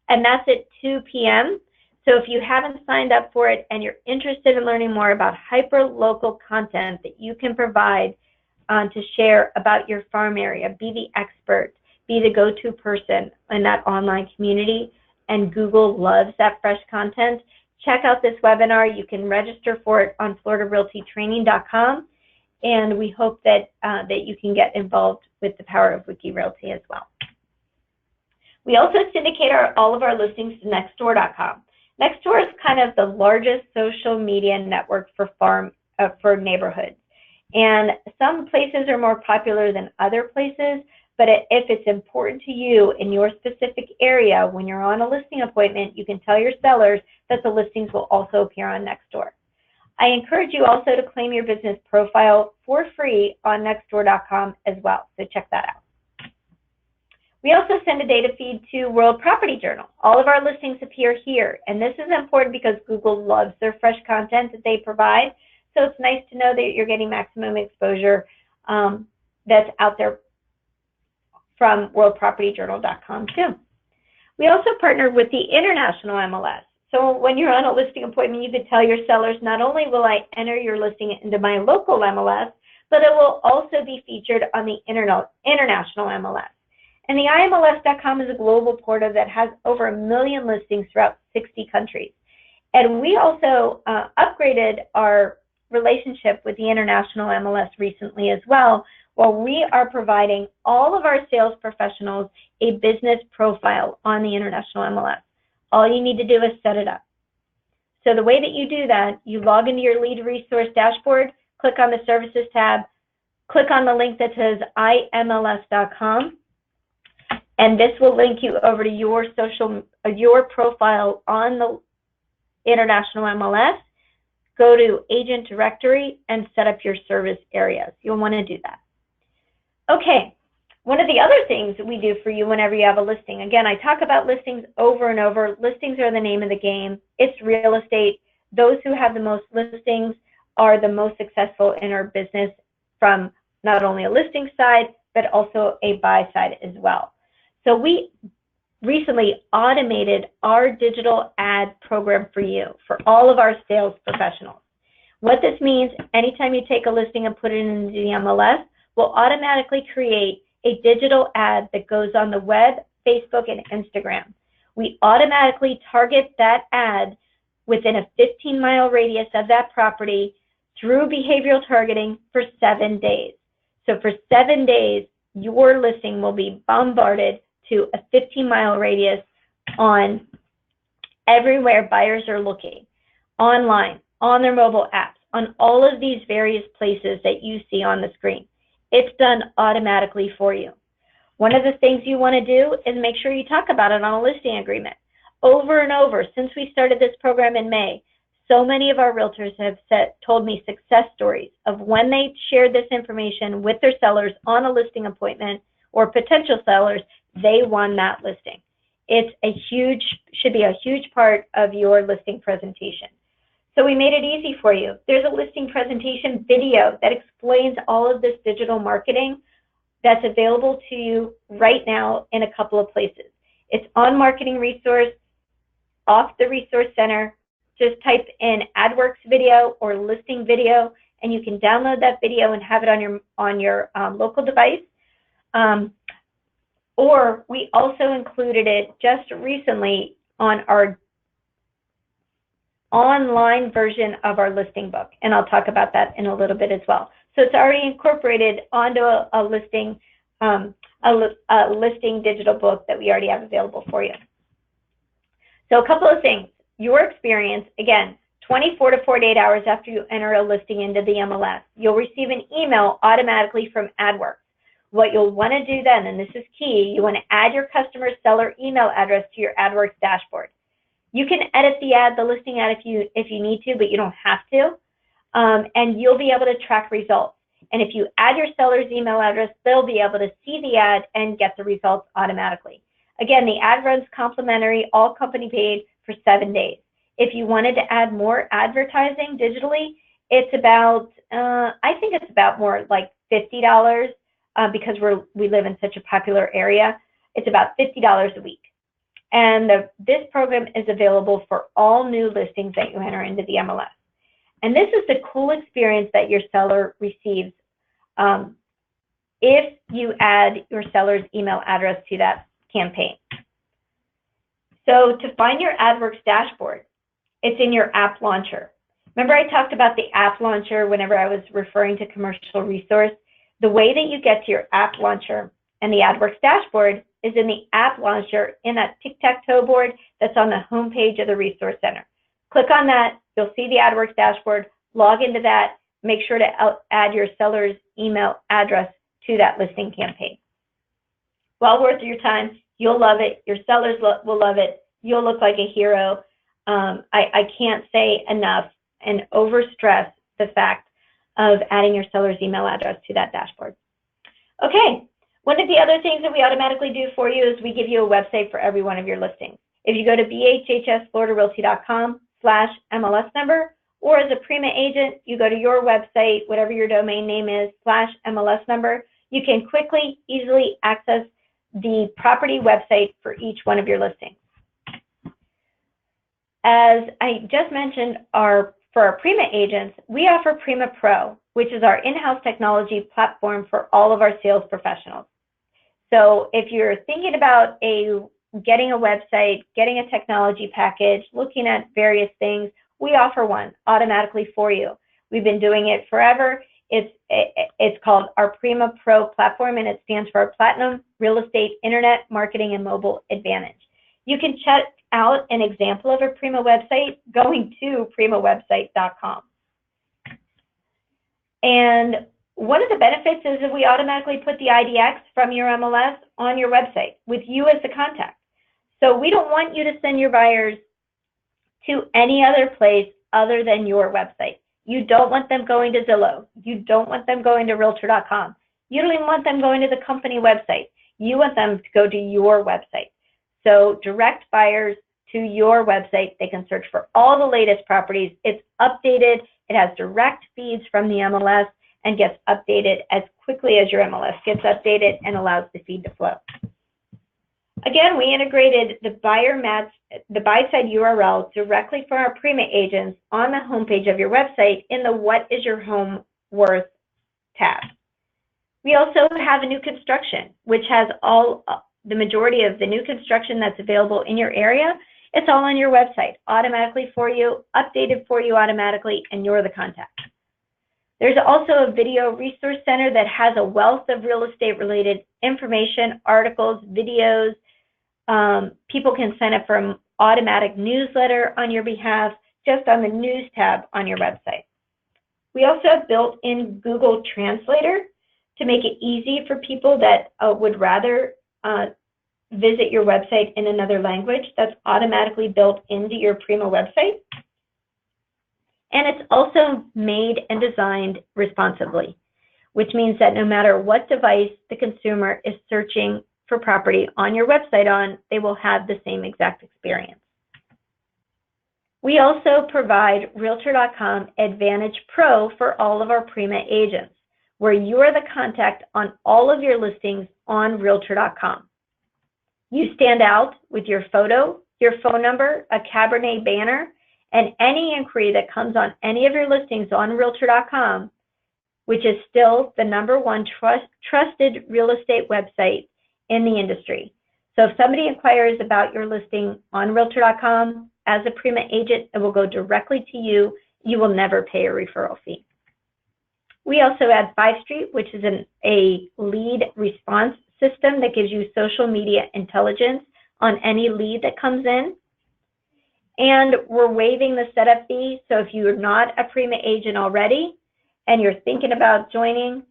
and that's at 2 p.m. So if you haven't signed up for it and you're interested in learning more about hyper-local content that you can provide to share about your farm area, be the expert, be the go-to person in that online community, and Google loves that fresh content, check out this webinar. You can register for it on floridarealtytraining.com, and we hope that you can get involved with the power of WikiRealty as well. We also syndicate all of our listings to Nextdoor.com. Nextdoor is kind of the largest social media network for neighborhoods. And some places are more popular than other places, but if it's important to you in your specific area, when you're on a listing appointment, you can tell your sellers that the listings will also appear on Nextdoor. I encourage you also to claim your business profile for free on Nextdoor.com as well, so check that out. We also send a data feed to World Property Journal. All of our listings appear here, and this is important because Google loves their fresh content that they provide, so it's nice to know that you're getting maximum exposure that's out there from worldpropertyjournal.com too. We also partner with the International MLS. So when you're on a listing appointment, you could tell your sellers, not only will I enter your listing into my local MLS, but it will also be featured on the International MLS. And the IMLS.com is a global portal that has over 1 million listings throughout 60 countries. And we also upgraded our relationship with the International MLS recently as well, where we are providing all of our sales professionals a business profile on the International MLS. All you need to do is set it up. So the way that you do that, you log into your lead resource dashboard, click on the services tab, click on the link that says imls.com, and this will link you over to your profile on the International MLS. Go to Agent Directory and set up your service areas. You'll want to do that. Okay, one of the other things that we do for you whenever you have a listing, again, I talk about listings over and over. Listings are the name of the game. It's real estate. Those who have the most listings are the most successful in our business from not only a listing side, but also a buy side as well. So we recently automated our digital ad program for you, for all of our sales professionals. What this means, anytime you take a listing and put it into the MLS, we'll automatically create a digital ad that goes on the web, Facebook, and Instagram. We automatically target that ad within a 15-mile radius of that property through behavioral targeting for 7 days. So for 7 days, your listing will be bombarded to a 15-mile radius on everywhere buyers are looking, online, on their mobile apps, on all of these various places that you see on the screen. It's done automatically for you. One of the things you want to do is make sure you talk about it on a listing agreement. Over and over, since we started this program in May, so many of our realtors have told me success stories of when they shared this information with their sellers on a listing appointment or potential sellers, they won that listing. It's should be a huge part of your listing presentation. So we made it easy for you. There's a listing presentation video that explains all of this digital marketing that's available to you right now in a couple of places. It's on Marketing Resource, off the Resource Center. Just type in AdWorks video or listing video, and you can download that video and have it on your local device. Or we also included it just recently on our online version of our listing book, and I'll talk about that in a little bit as well. So it's already incorporated onto a listing digital book that we already have available for you. So a couple of things. Your experience, again, 24 to 48 hours after you enter a listing into the MLS, you'll receive an email automatically from AdWorks. What you'll want to do then, and this is key, you want to add your customer seller email address to your AdWorks dashboard. You can edit the listing ad if you need to, but you don't have to, and you'll be able to track results. And if you add your seller's email address, they'll be able to see the ad and get the results automatically. Again, the ad runs complimentary, all company paid for 7 days. If you wanted to add more advertising digitally, it's about, I think it's about more like $50 because we live in such a popular area. It's about $50 a week. And this program is available for all new listings that you enter into the MLS. And this is the cool experience that your seller receives if you add your seller's email address to that campaign. So to find your AdWorks dashboard, it's in your app launcher. Remember I talked about the app launcher whenever I was referring to commercial resource? The way that you get to your app launcher and the AdWorks dashboard is in the app launcher in that tic-tac-toe board that's on the home page of the Resource Center. Click on that, you'll see the AdWorks dashboard, log into that, make sure to add your seller's email address to that listing campaign. Well worth your time, you'll love it, your sellers will love it, you'll look like a hero. I can't say enough and overstress the fact of adding your seller's email address to that dashboard. Okay, one of the other things that we automatically do for you is we give you a website for every one of your listings. If you go to bhhsfloridarealty.com/MLS number, or as a Prima agent, you go to your website, whatever your domain name is, /MLS number, you can quickly, easily access the property website for each one of your listings. As I just mentioned, for our Prima agents, we offer Prima Pro, which is our in-house technology platform for all of our sales professionals. So if you're thinking about getting a website, getting a technology package, looking at various things, we offer one automatically for you. We've been doing it forever. It's called our Prima Pro platform, and it stands for Platinum Real Estate Internet Marketing and Mobile Advantage. You can check out an example of a Prima website going to primawebsite.com. And one of the benefits is that we automatically put the IDX from your MLS on your website with you as the contact. So we don't want you to send your buyers to any other place other than your website. You don't want them going to Zillow. You don't want them going to Realtor.com. You don't even want them going to the company website. You want them to go to your website. So direct buyers to your website. They can search for all the latest properties. It's updated. It has direct feeds from the MLS and gets updated as quickly as your MLS gets updated and allows the feed to flow. Again, we integrated the buy-side URL directly for our Prima agents on the homepage of your website in the What is Your Home Worth tab. We also have a new construction, which has the majority of the new construction that's available in your area. It's all on your website, automatically for you, updated for you automatically, and you're the contact. There's also a video resource center that has a wealth of real estate related information, articles, videos. People can sign up for an automatic newsletter on your behalf just on the news tab on your website. We also have built-in Google Translator to make it easy for people that would rather visit your website in another language. That's automatically built into your Prima website. And it's also made and designed responsibly, which means that no matter what device the consumer is searching for property on your website on, they will have the same exact experience. We also provide Realtor.com Advantage Pro for all of our Prima agents, where you are the contact on all of your listings on Realtor.com. You stand out with your photo, your phone number, a Cabernet banner, and any inquiry that comes on any of your listings on Realtor.com, which is still the #1 trusted real estate website in the industry. So if somebody inquires about your listing on Realtor.com, as a Prima agent, it will go directly to you. You will never pay a referral fee. We also add 5 Street, which is a lead response system that gives you social media intelligence on any lead that comes in. And we're waiving the setup fee. So if you're not a Prima agent already and you're thinking about joining,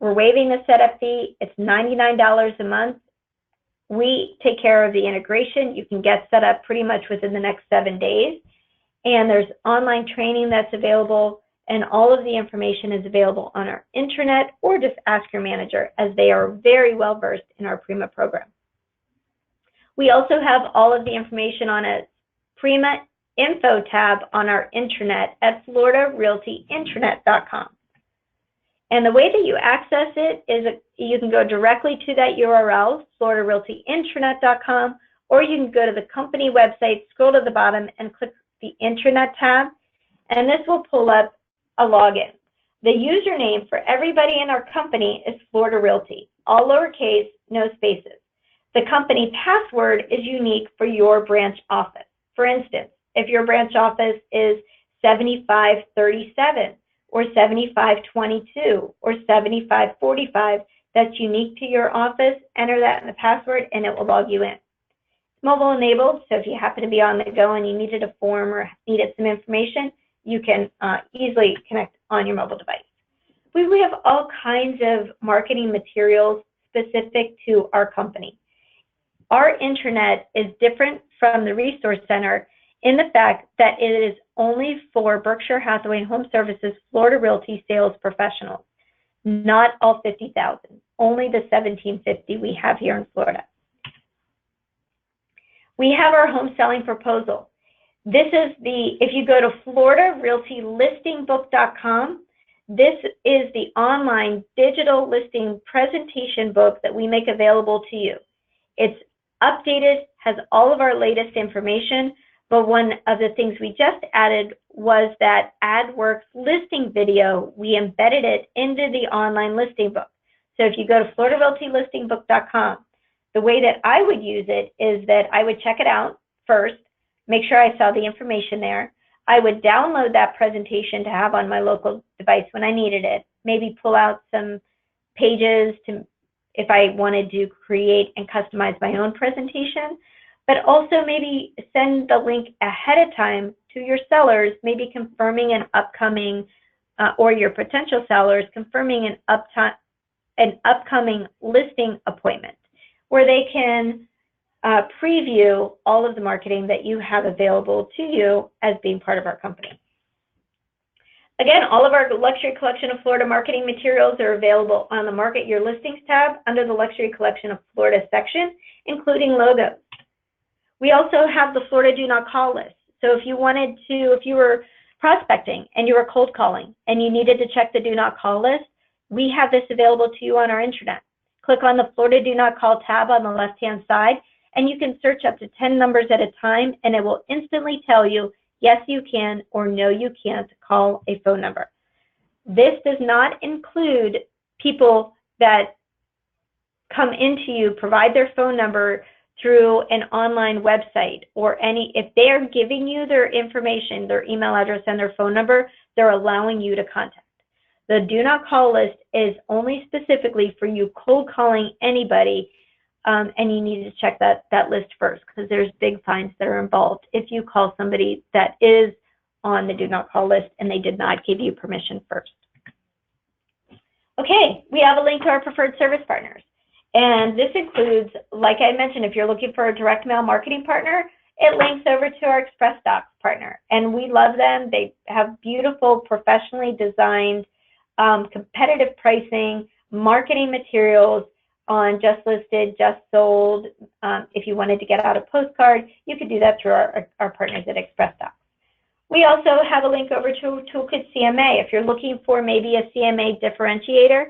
we're waiving the setup fee. It's $99 a month. We take care of the integration. You can get set up pretty much within the next 7 days. And there's online training that's available, and all of the information is available on our intranet, or just ask your manager, as they are very well versed in our Prima program. We also have all of the information on a Prima info tab on our intranet at floridarealtyintranet.com. And the way that you access it is you can go directly to that URL, floridarealtyintranet.com, or you can go to the company website, scroll to the bottom, and click the intranet tab, and this will pull up a login. The username for everybody in our company is Florida Realty, all lowercase, no spaces. The company password is unique for your branch office. For instance, if your branch office is 7537 or 7522 or 7545, that's unique to your office. Enter that in the password and it will log you in. Mobile enabled, so if you happen to be on the go and you needed a form or needed some information, you can easily connect on your mobile device. We have all kinds of marketing materials specific to our company. Our intranet is different from the Resource Center in the fact that it is only for Berkshire Hathaway HomeServices Florida Realty sales professionals, not all 50,000, only the 1,750 we have here in Florida. We have our home selling proposal. This is if you go to floridarealtylistingbook.com, this is the online digital listing presentation book that we make available to you. It's updated, has all of our latest information, but one of the things we just added was that AdWorks listing video. We embedded it into the online listing book. So if you go to floridarealtylistingbook.com, the way that I would use it is that I would check it out first, make sure I saw the information there. I would download that presentation to have on my local device when I needed it, maybe pull out some pages to if I wanted to create and customize my own presentation, but also maybe send the link ahead of time to your sellers, maybe confirming an upcoming, or your potential sellers, confirming an upcoming listing appointment, where they can preview all of the marketing that you have available to you as being part of our company. Again, all of our luxury collection of Florida marketing materials are available on the Market Your Listings tab under the Luxury Collection of Florida section, including logos. We also have the Florida Do Not Call list. So if you were prospecting and you were cold calling and you needed to check the Do Not Call list, we have this available to you on our intranet. Click on the Florida Do Not Call tab on the left-hand side, and you can search up to 10 numbers at a time, and it will instantly tell you, yes, you can, or no, you can't call a phone number. This does not include people that come into you, provide their phone number through an online website, or if they're giving you their information, their email address and their phone number, they're allowing you to contact. The Do Not Call list is only specifically for you cold calling anybody, and you need to check that list first, because there's big fines that are involved if you call somebody that is on the Do Not Call list and they did not give you permission first. Okay, we have a link to our preferred service partners. And this includes, like I mentioned, if you're looking for a direct mail marketing partner, it links over to our Express Docs partner. And we love them. They have beautiful, professionally designed, competitive pricing, marketing materials on just listed, just sold. If you wanted to get out a postcard, you could do that through our partners at Express Docs. We also have a link over to Toolkit CMA. If you're looking for maybe a CMA differentiator,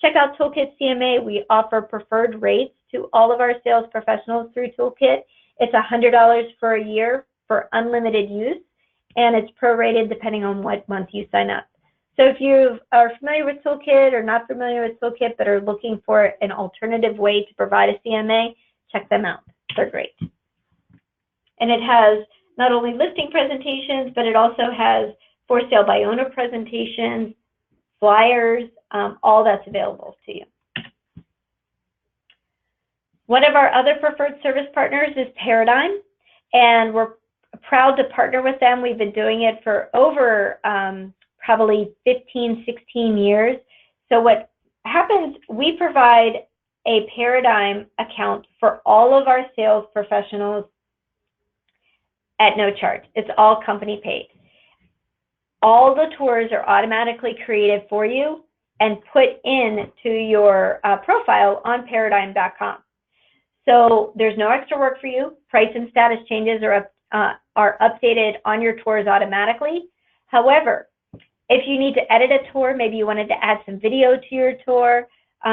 check out Toolkit CMA. We offer preferred rates to all of our sales professionals through Toolkit. It's $100 for a year for unlimited use, and it's prorated depending on what month you sign up. So if you are familiar with Toolkit or not familiar with Toolkit but are looking for an alternative way to provide a CMA, check them out. They're great. And it has not only listing presentations, but it also has for sale by owner presentations, flyers, all that's available to you. One of our other preferred service partners is Paradigm, and we're proud to partner with them. We've been doing it for over probably 15, 16 years. So what happens, we provide a Paradigm account for all of our sales professionals at no charge. It's all company paid. All the tours are automatically created for you and put into your profile on paradigm.com. So there's no extra work for you. Price and status changes are updated on your tours automatically. However, if you need to edit a tour, maybe you wanted to add some video to your tour,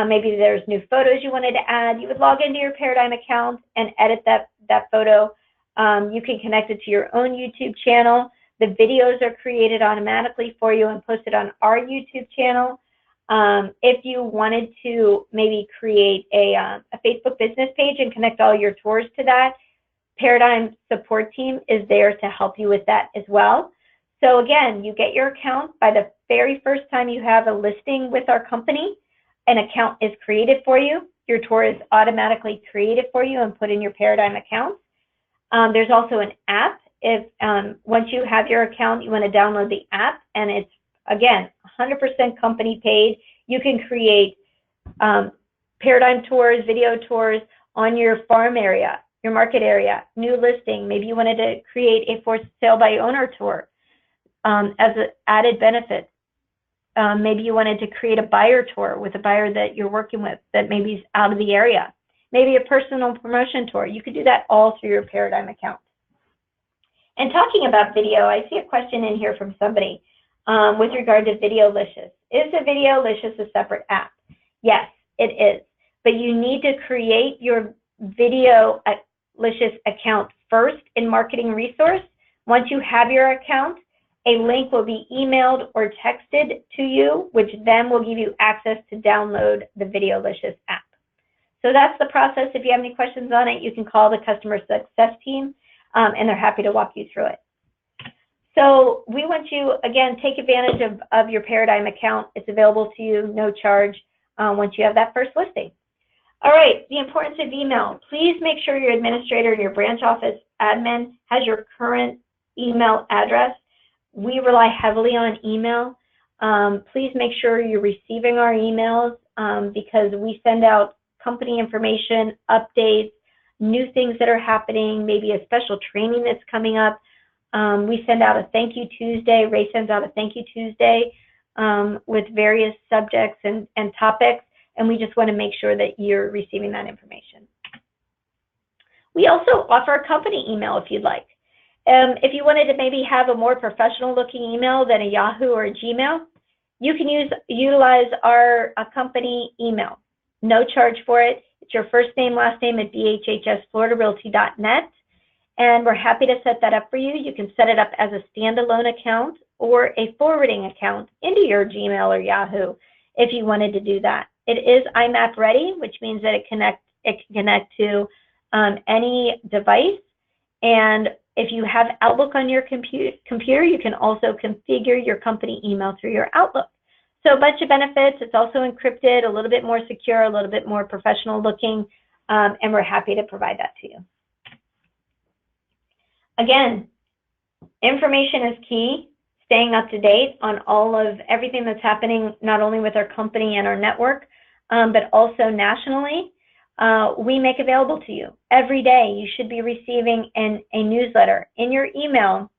maybe there's new photos you wanted to add, you would log into your Paradigm account and edit that photo. You can connect it to your own YouTube channel. The videos are created automatically for you and posted on our YouTube channel. If you wanted to maybe create a Facebook business page and connect all your tours to that, Paradigm support team is there to help you with that as well. So again, you get your account by the very first time you have a listing with our company, an account is created for you. Your tour is automatically created for you and put in your Paradigm account. There's also an app. If once you have your account, you want to download the app, and it's, again, 100% company paid. You can create Paradigm tours, video tours on your farm area, your market area, new listing. Maybe you wanted to create a for sale by owner tour as an added benefit. Maybe you wanted to create a buyer tour with a buyer that you're working with that maybe is out of the area. Maybe a personal promotion tour. You could do that all through your Paradigm account. And talking about video, I see a question in here from somebody with regard to Videolicious. Is the Videolicious a separate app? Yes, it is. But you need to create your Videolicious account first in Marketing Resource. Once you have your account, a link will be emailed or texted to you, which then will give you access to download the Videolicious app. So that's the process. If you have any questions on it, you can call the customer success team, and they're happy to walk you through it. So we want you, again, take advantage of your Paradigm account. It's available to you, no charge, once you have that first listing. All right, the importance of email. Please make sure your administrator and your branch office admin has your current email address. We rely heavily on email. Please make sure you're receiving our emails because we send out company information, updates, new things that are happening, maybe a special training that's coming up. We send out a Thank You Tuesday. Ray sends out a Thank You Tuesday with various subjects and topics, and we just want to make sure that you're receiving that information. We also offer a company email if you'd like. If you wanted to maybe have a more professional looking email than a Yahoo or a Gmail, you can utilize our company email. No charge for it. It's your first name, last name at bhhsfloridarealty.net. And we're happy to set that up for you. You can set it up as a standalone account or a forwarding account into your Gmail or Yahoo if you wanted to do that. It is IMAP ready, which means that it can connect to any device. And if you have Outlook on your computer, you can also configure your company email through your Outlook. So a bunch of benefits. It's also encrypted, a little bit more secure, a little bit more professional looking, and we're happy to provide that to you. Again, information is key, staying up to date on all of everything that's happening, not only with our company and our network, but also nationally. We make available to you. Every day you should be receiving a newsletter in your email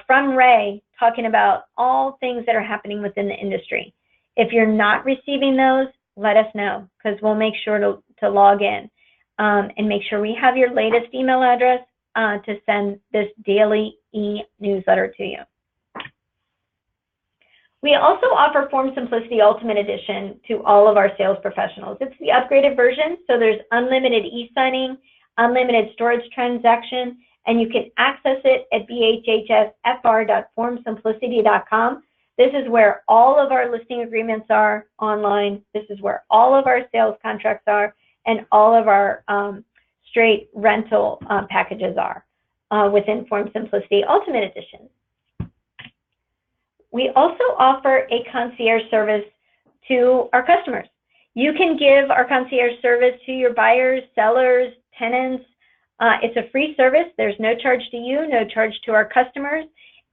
from Ray talking about all things that are happening within the industry. If you're not receiving those, let us know because we'll make sure to log in and make sure we have your latest email address to send this daily e-newsletter to you. We also offer Form Simplicity Ultimate Edition to all of our sales professionals. It's the upgraded version, so there's unlimited e-signing, unlimited storage transaction, and you can access it at bhhsfr.formsimplicity.com. This is where all of our listing agreements are online. This is where all of our sales contracts are, and all of our straight rental packages are. with Informed Simplicity Ultimate Edition. We also offer a concierge service to our customers. You can give our concierge service to your buyers, sellers, tenants. It's a free service. There's no charge to you, no charge to our customers.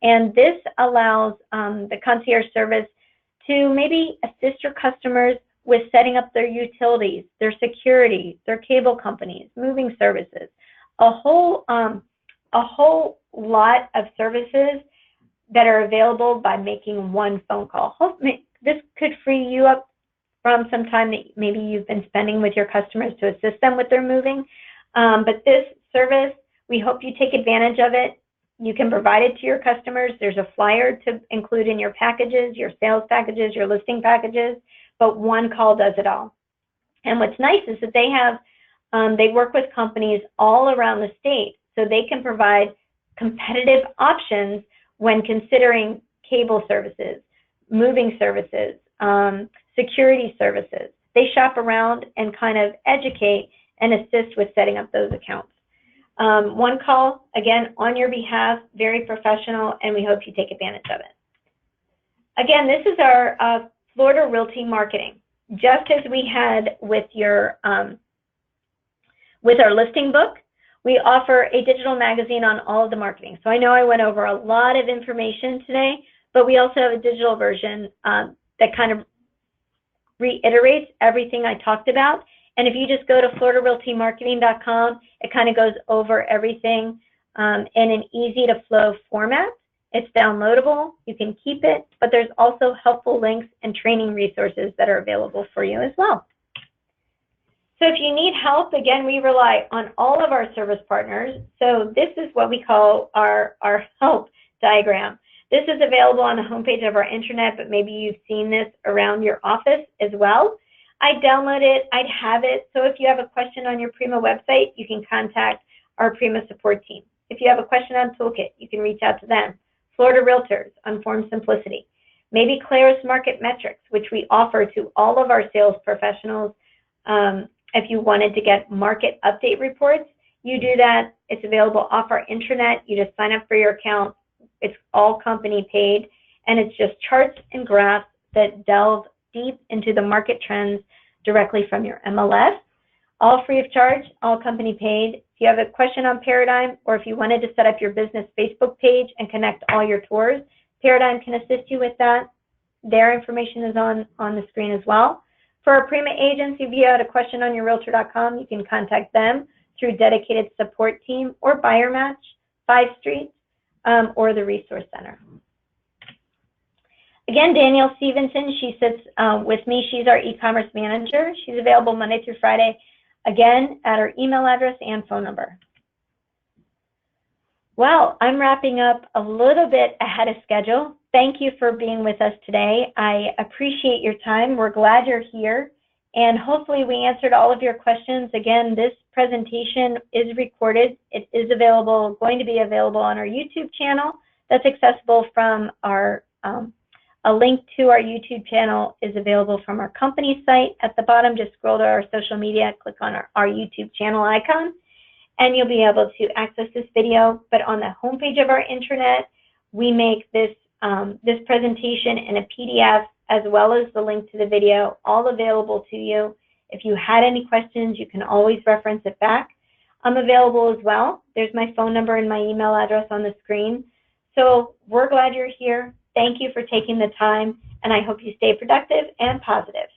And this allows the concierge service to maybe assist your customers with setting up their utilities, their security, their cable companies, moving services, a whole lot of services that are available by making one phone call. This could free you up from some time that maybe you've been spending with your customers to assist them with their moving. But this service, we hope you take advantage of it. You can provide it to your customers. There's a flyer to include in your packages, your sales packages, your listing packages, but one call does it all. And what's nice is that they work with companies all around the state, so they can provide competitive options when considering cable services, moving services, security services. They shop around and kind of educate and assist with setting up those accounts. One call, again, on your behalf, very professional, and we hope you take advantage of it. Again, this is our Florida Realty marketing. Just as we had with our listing book, we offer a digital magazine on all of the marketing. So I know I went over a lot of information today, but we also have a digital version that kind of reiterates everything I talked about. And if you just go to floridarealtymarketing.com, it kind of goes over everything in an easy to flow format. It's downloadable, you can keep it, but there's also helpful links and training resources that are available for you as well. So if you need help, again, we rely on all of our service partners. So this is what we call our help diagram. This is available on the homepage of our intranet, but maybe you've seen this around your office as well. I'd download it, I'd have it. So if you have a question on your Prima website, you can contact our Prima support team. If you have a question on Toolkit, you can reach out to them. Florida Realtors, Informed Simplicity. Maybe Claris Market Metrics, which we offer to all of our sales professionals. If you wanted to get market update reports, you do that. It's available off our intranet. You just sign up for your account. It's all company paid, and it's just charts and graphs that delve deep into the market trends directly from your MLS. All free of charge, all company paid. If you have a question on Paradigm, or if you wanted to set up your business Facebook page and connect all your tours, Paradigm can assist you with that. Their information is on the screen as well. For our Prima agents, if you had a question on your Realtor.com, you can contact them through dedicated support team or Buyer Match, 5 Street, or the Resource Center. Again, Danielle Stevenson, she sits with me. She's our e-commerce manager. She's available Monday through Friday, again, at our email address and phone number. Well, I'm wrapping up a little bit ahead of schedule. Thank you for being with us today. I appreciate your time. We're glad you're here, and hopefully we answered all of your questions. Again, this presentation is recorded. It is available, going to be available on our YouTube channel. That's accessible from our, a link to our YouTube channel is available from our company site. At the bottom, just scroll to our social media, click on our YouTube channel icon, and you'll be able to access this video. But on the homepage of our intranet, we make this this presentation in a PDF, as well as the link to the video, all available to you. If you had any questions, you can always reference it back. I'm available as well. There's my phone number and my email address on the screen. So we're glad you're here. Thank you for taking the time, and I hope you stay productive and positive.